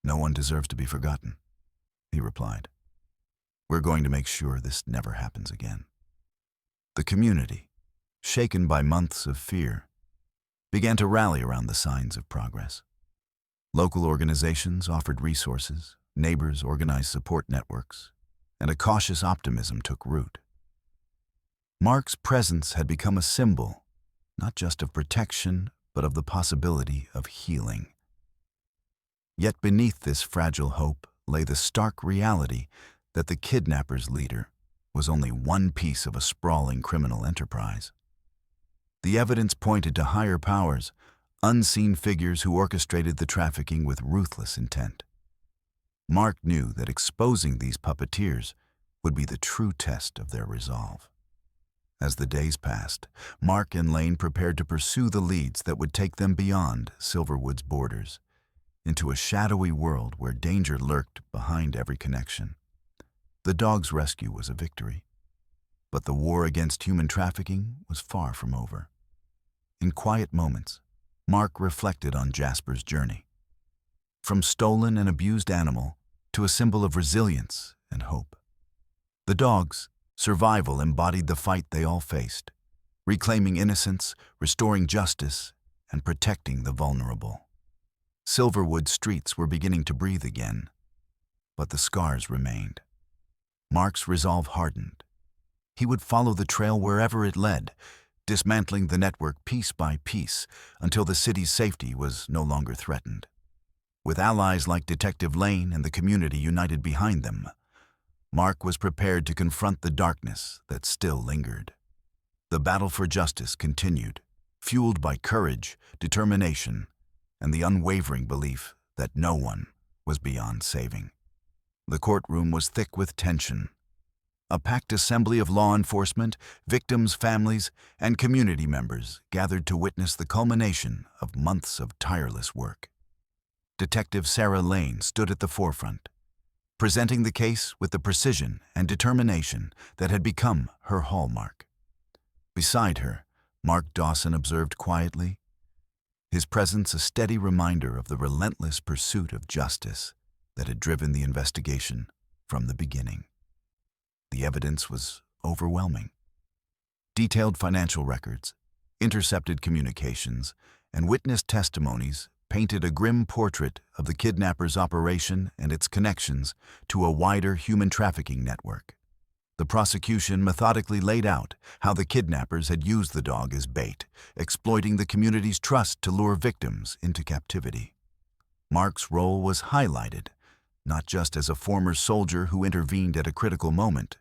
"No one deserves to be forgotten," he replied. "We're going to make sure this never happens again." The community, shaken by months of fear, began to rally around the signs of progress. Local organizations offered resources, neighbors organized support networks, and a cautious optimism took root. Mark's presence had become a symbol, not just of protection, but of the possibility of healing. Yet beneath this fragile hope lay the stark reality that the kidnappers' leader was only one piece of a sprawling criminal enterprise. The evidence pointed to higher powers, unseen figures who orchestrated the trafficking with ruthless intent. Mark knew that exposing these puppeteers would be the true test of their resolve. As the days passed, Mark and Lane prepared to pursue the leads that would take them beyond Silverwood's borders, into a shadowy world where danger lurked behind every connection. The dog's rescue was a victory, but the war against human trafficking was far from over. In quiet moments, Mark reflected on Jasper's journey. From stolen and abused animal to a symbol of resilience and hope. The dog's survival embodied the fight they all faced, reclaiming innocence, restoring justice, and protecting the vulnerable. Silverwood streets were beginning to breathe again, but the scars remained. Mark's resolve hardened. He would follow the trail wherever it led, dismantling the network piece by piece until the city's safety was no longer threatened. With allies like Detective Lane and the community united behind them, Mark was prepared to confront the darkness that still lingered. The battle for justice continued, fueled by courage, determination, and the unwavering belief that no one was beyond saving. The courtroom was thick with tension. A packed assembly of law enforcement, victims' families, and community members gathered to witness the culmination of months of tireless work. Detective Sarah Lane stood at the forefront, presenting the case with the precision and determination that had become her hallmark. Beside her, Mark Dawson observed quietly, his presence a steady reminder of the relentless pursuit of justice that had driven the investigation from the beginning. The evidence was overwhelming. Detailed financial records, intercepted communications, and witness testimonies painted a grim portrait of the kidnappers' operation and its connections to a wider human trafficking network. The prosecution methodically laid out how the kidnappers had used the dog as bait, exploiting the community's trust to lure victims into captivity. Mark's role was highlighted, not just as a former soldier who intervened at a critical moment,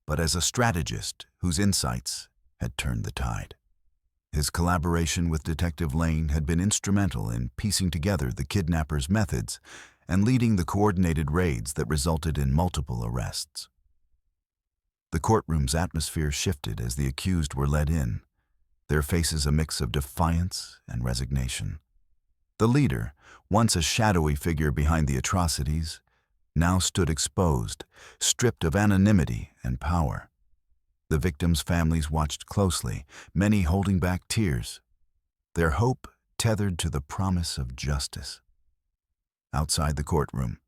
but as a strategist whose insights had turned the tide. His collaboration with Detective Lane had been instrumental in piecing together the kidnappers' methods and leading the coordinated raids that resulted in multiple arrests. The courtroom's atmosphere shifted as the accused were led in, their faces a mix of defiance and resignation. The leader, once a shadowy figure behind the atrocities, now stood exposed, stripped of anonymity and power. The victims' families watched closely, many holding back tears, their hope tethered to the promise of justice. Outside the courtroom,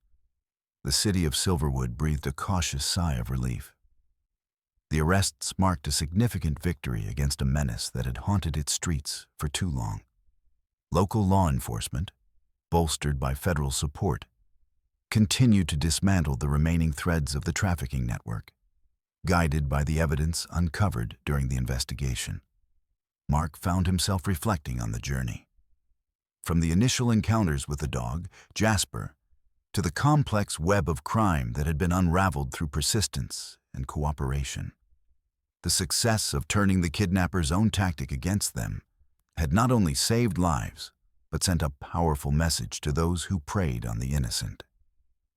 the city of Silverwood breathed a cautious sigh of relief. The arrests marked a significant victory against a menace that had haunted its streets for too long. Local law enforcement, bolstered by federal support, continued to dismantle the remaining threads of the trafficking network, guided by the evidence uncovered during the investigation. Mark found himself reflecting on the journey. From the initial encounters with the dog, Jasper, to the complex web of crime that had been unraveled through persistence and cooperation. The success of turning the kidnappers' own tactic against them had not only saved lives, but sent a powerful message to those who preyed on the innocent.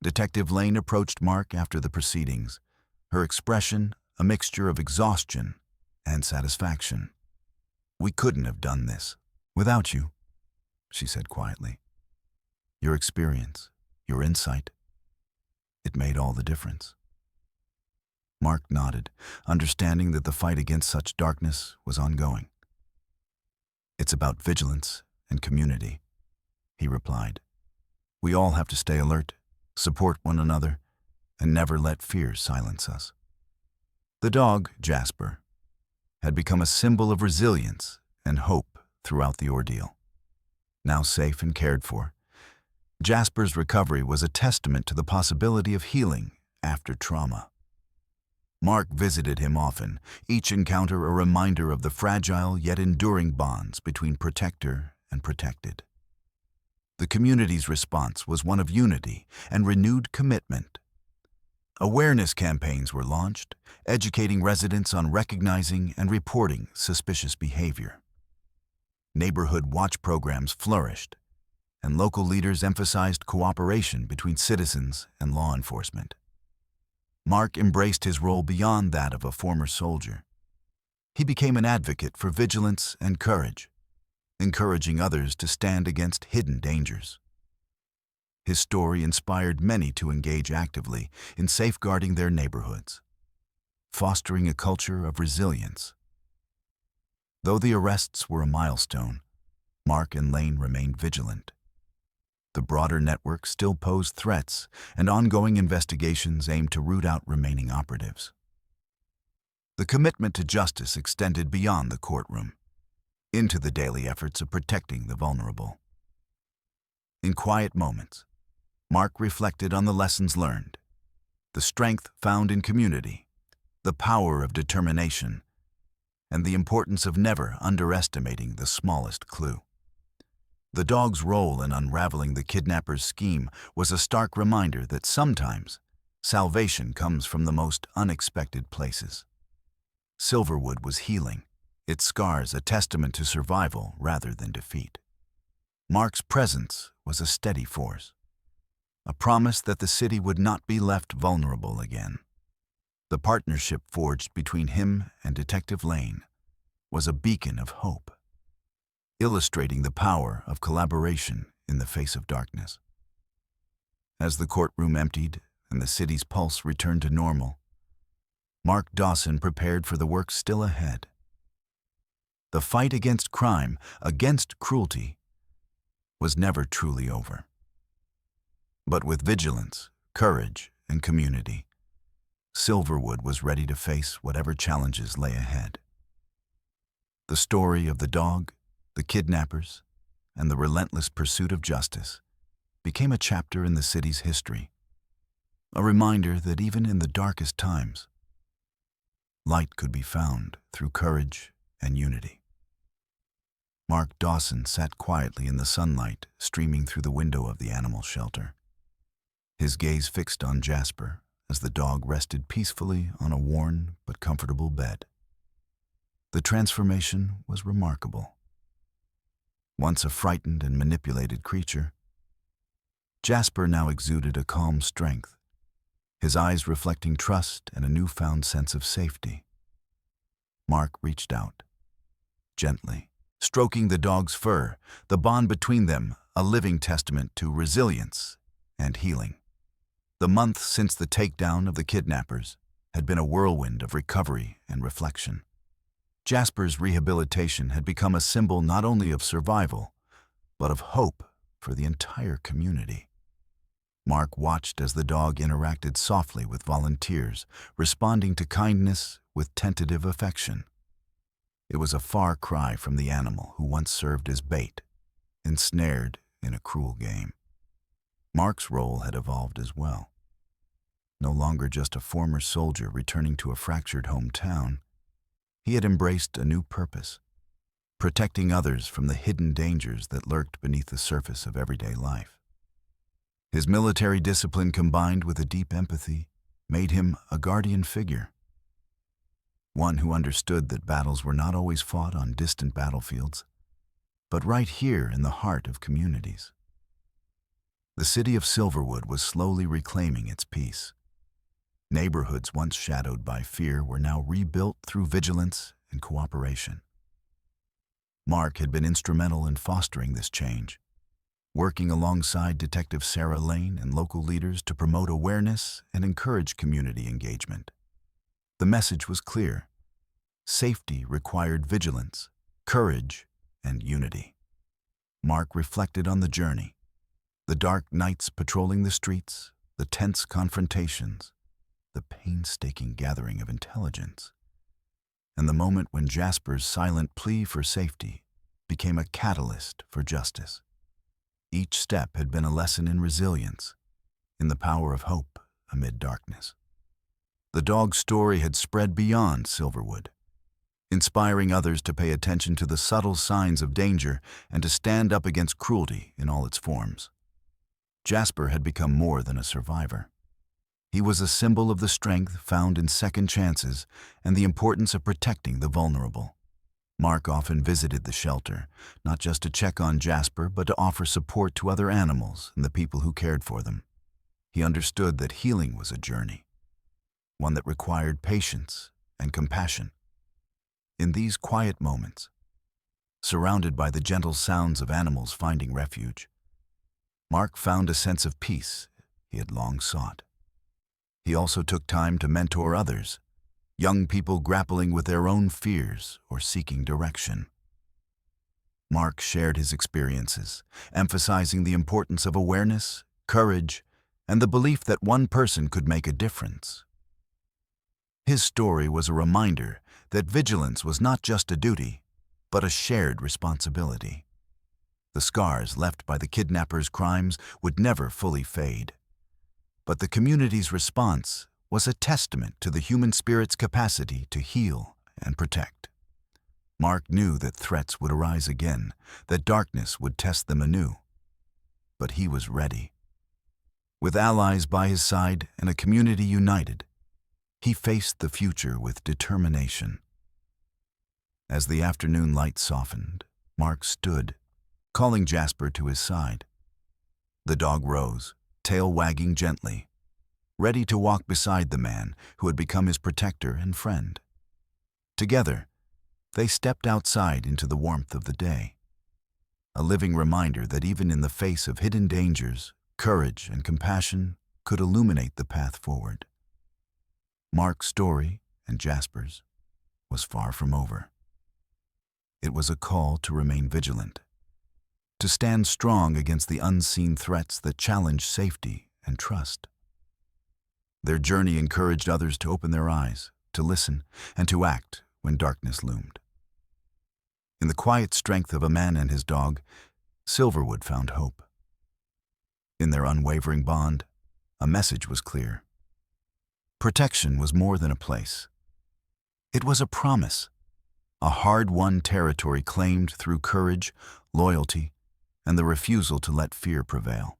Detective Lane approached Mark after the proceedings, her expression a mixture of exhaustion and satisfaction. "We couldn't have done this without you," she said quietly. "Your experience, your insight, it made all the difference." Mark nodded, understanding that the fight against such darkness was ongoing. "It's about vigilance and community," he replied. "We all have to stay alert, support one another, and never let fear silence us." The dog, Jasper, had become a symbol of resilience and hope throughout the ordeal. Now safe and cared for, Jasper's recovery was a testament to the possibility of healing after trauma. Mark visited him often, each encounter a reminder of the fragile yet enduring bonds between protector and protected. The community's response was one of unity and renewed commitment. Awareness campaigns were launched, educating residents on recognizing and reporting suspicious behavior. Neighborhood watch programs flourished, and local leaders emphasized cooperation between citizens and law enforcement. Mark embraced his role beyond that of a former soldier. He became an advocate for vigilance and courage, encouraging others to stand against hidden dangers. His story inspired many to engage actively in safeguarding their neighborhoods, fostering a culture of resilience. Though the arrests were a milestone, Mark and Lane remained vigilant. The broader network still posed threats, and ongoing investigations aimed to root out remaining operatives. The commitment to justice extended beyond the courtroom, into the daily efforts of protecting the vulnerable. In quiet moments, Mark reflected on the lessons learned, the strength found in community, the power of determination, and the importance of never underestimating the smallest clue. The dog's role in unraveling the kidnappers' scheme was a stark reminder that sometimes salvation comes from the most unexpected places. Silverwood was healing, its scars a testament to survival rather than defeat. Mark's presence was a steady force, a promise that the city would not be left vulnerable again. The partnership forged between him and Detective Lane was a beacon of hope, illustrating the power of collaboration in the face of darkness. As the courtroom emptied and the city's pulse returned to normal, Mark Dawson prepared for the work still ahead. The fight against crime, against cruelty, was never truly over. But with vigilance, courage, and community, Silverwood was ready to face whatever challenges lay ahead. The story of the dog, the kidnappers, and the relentless pursuit of justice became a chapter in the city's history, a reminder that even in the darkest times, light could be found through courage and unity. Mark Dawson sat quietly in the sunlight streaming through the window of the animal shelter, his gaze fixed on Jasper as the dog rested peacefully on a worn but comfortable bed. The transformation was remarkable. Once a frightened and manipulated creature, Jasper now exuded a calm strength, his eyes reflecting trust and a newfound sense of safety. Mark reached out, gently, stroking the dog's fur, the bond between them a living testament to resilience and healing. The month since the takedown of the kidnappers had been a whirlwind of recovery and reflection. Jasper's rehabilitation had become a symbol not only of survival, but of hope for the entire community. Mark watched as the dog interacted softly with volunteers, responding to kindness with tentative affection. It was a far cry from the animal who once served as bait, ensnared in a cruel game. Mark's role had evolved as well. No longer just a former soldier returning to a fractured hometown, he had embraced a new purpose, protecting others from the hidden dangers that lurked beneath the surface of everyday life. His military discipline combined with a deep empathy made him a guardian figure, one who understood that battles were not always fought on distant battlefields, but right here in the heart of communities. The city of Silverwood was slowly reclaiming its peace. Neighborhoods once shadowed by fear were now rebuilt through vigilance and cooperation. Mark had been instrumental in fostering this change, working alongside Detective Sarah Lane and local leaders to promote awareness and encourage community engagement. The message was clear: safety required vigilance, courage, and unity. Mark reflected on the journey, the dark nights patrolling the streets, the tense confrontations, the painstaking gathering of intelligence, and the moment when Jasper's silent plea for safety became a catalyst for justice. Each step had been a lesson in resilience, in the power of hope amid darkness. The dog's story had spread beyond Silverwood, inspiring others to pay attention to the subtle signs of danger and to stand up against cruelty in all its forms. Jasper had become more than a survivor. He was a symbol of the strength found in second chances and the importance of protecting the vulnerable. Mark often visited the shelter, not just to check on Jasper, but to offer support to other animals and the people who cared for them. He understood that healing was a journey, one that required patience and compassion. In these quiet moments, surrounded by the gentle sounds of animals finding refuge, Mark found a sense of peace he had long sought. He also took time to mentor others, young people grappling with their own fears or seeking direction. Mark shared his experiences, emphasizing the importance of awareness, courage, and the belief that one person could make a difference. His story was a reminder that vigilance was not just a duty, but a shared responsibility. The scars left by the kidnappers' crimes would never fully fade, but the community's response was a testament to the human spirit's capacity to heal and protect. Mark knew that threats would arise again, that darkness would test them anew. But he was ready. With allies by his side and a community united, he faced the future with determination. As the afternoon light softened, Mark stood, calling Jasper to his side. The dog rose, tail wagging gently, ready to walk beside the man who had become his protector and friend. Together, they stepped outside into the warmth of the day, a living reminder that even in the face of hidden dangers, courage and compassion could illuminate the path forward. Mark's story, and Jasper's, was far from over. It was a call to remain vigilant, to stand strong against the unseen threats that challenge safety and trust. Their journey encouraged others to open their eyes, to listen, and to act when darkness loomed. In the quiet strength of a man and his dog, Silverwood found hope. In their unwavering bond, a message was clear. Protection was more than a place. It was a promise, a hard-won territory claimed through courage, loyalty, and the refusal to let fear prevail.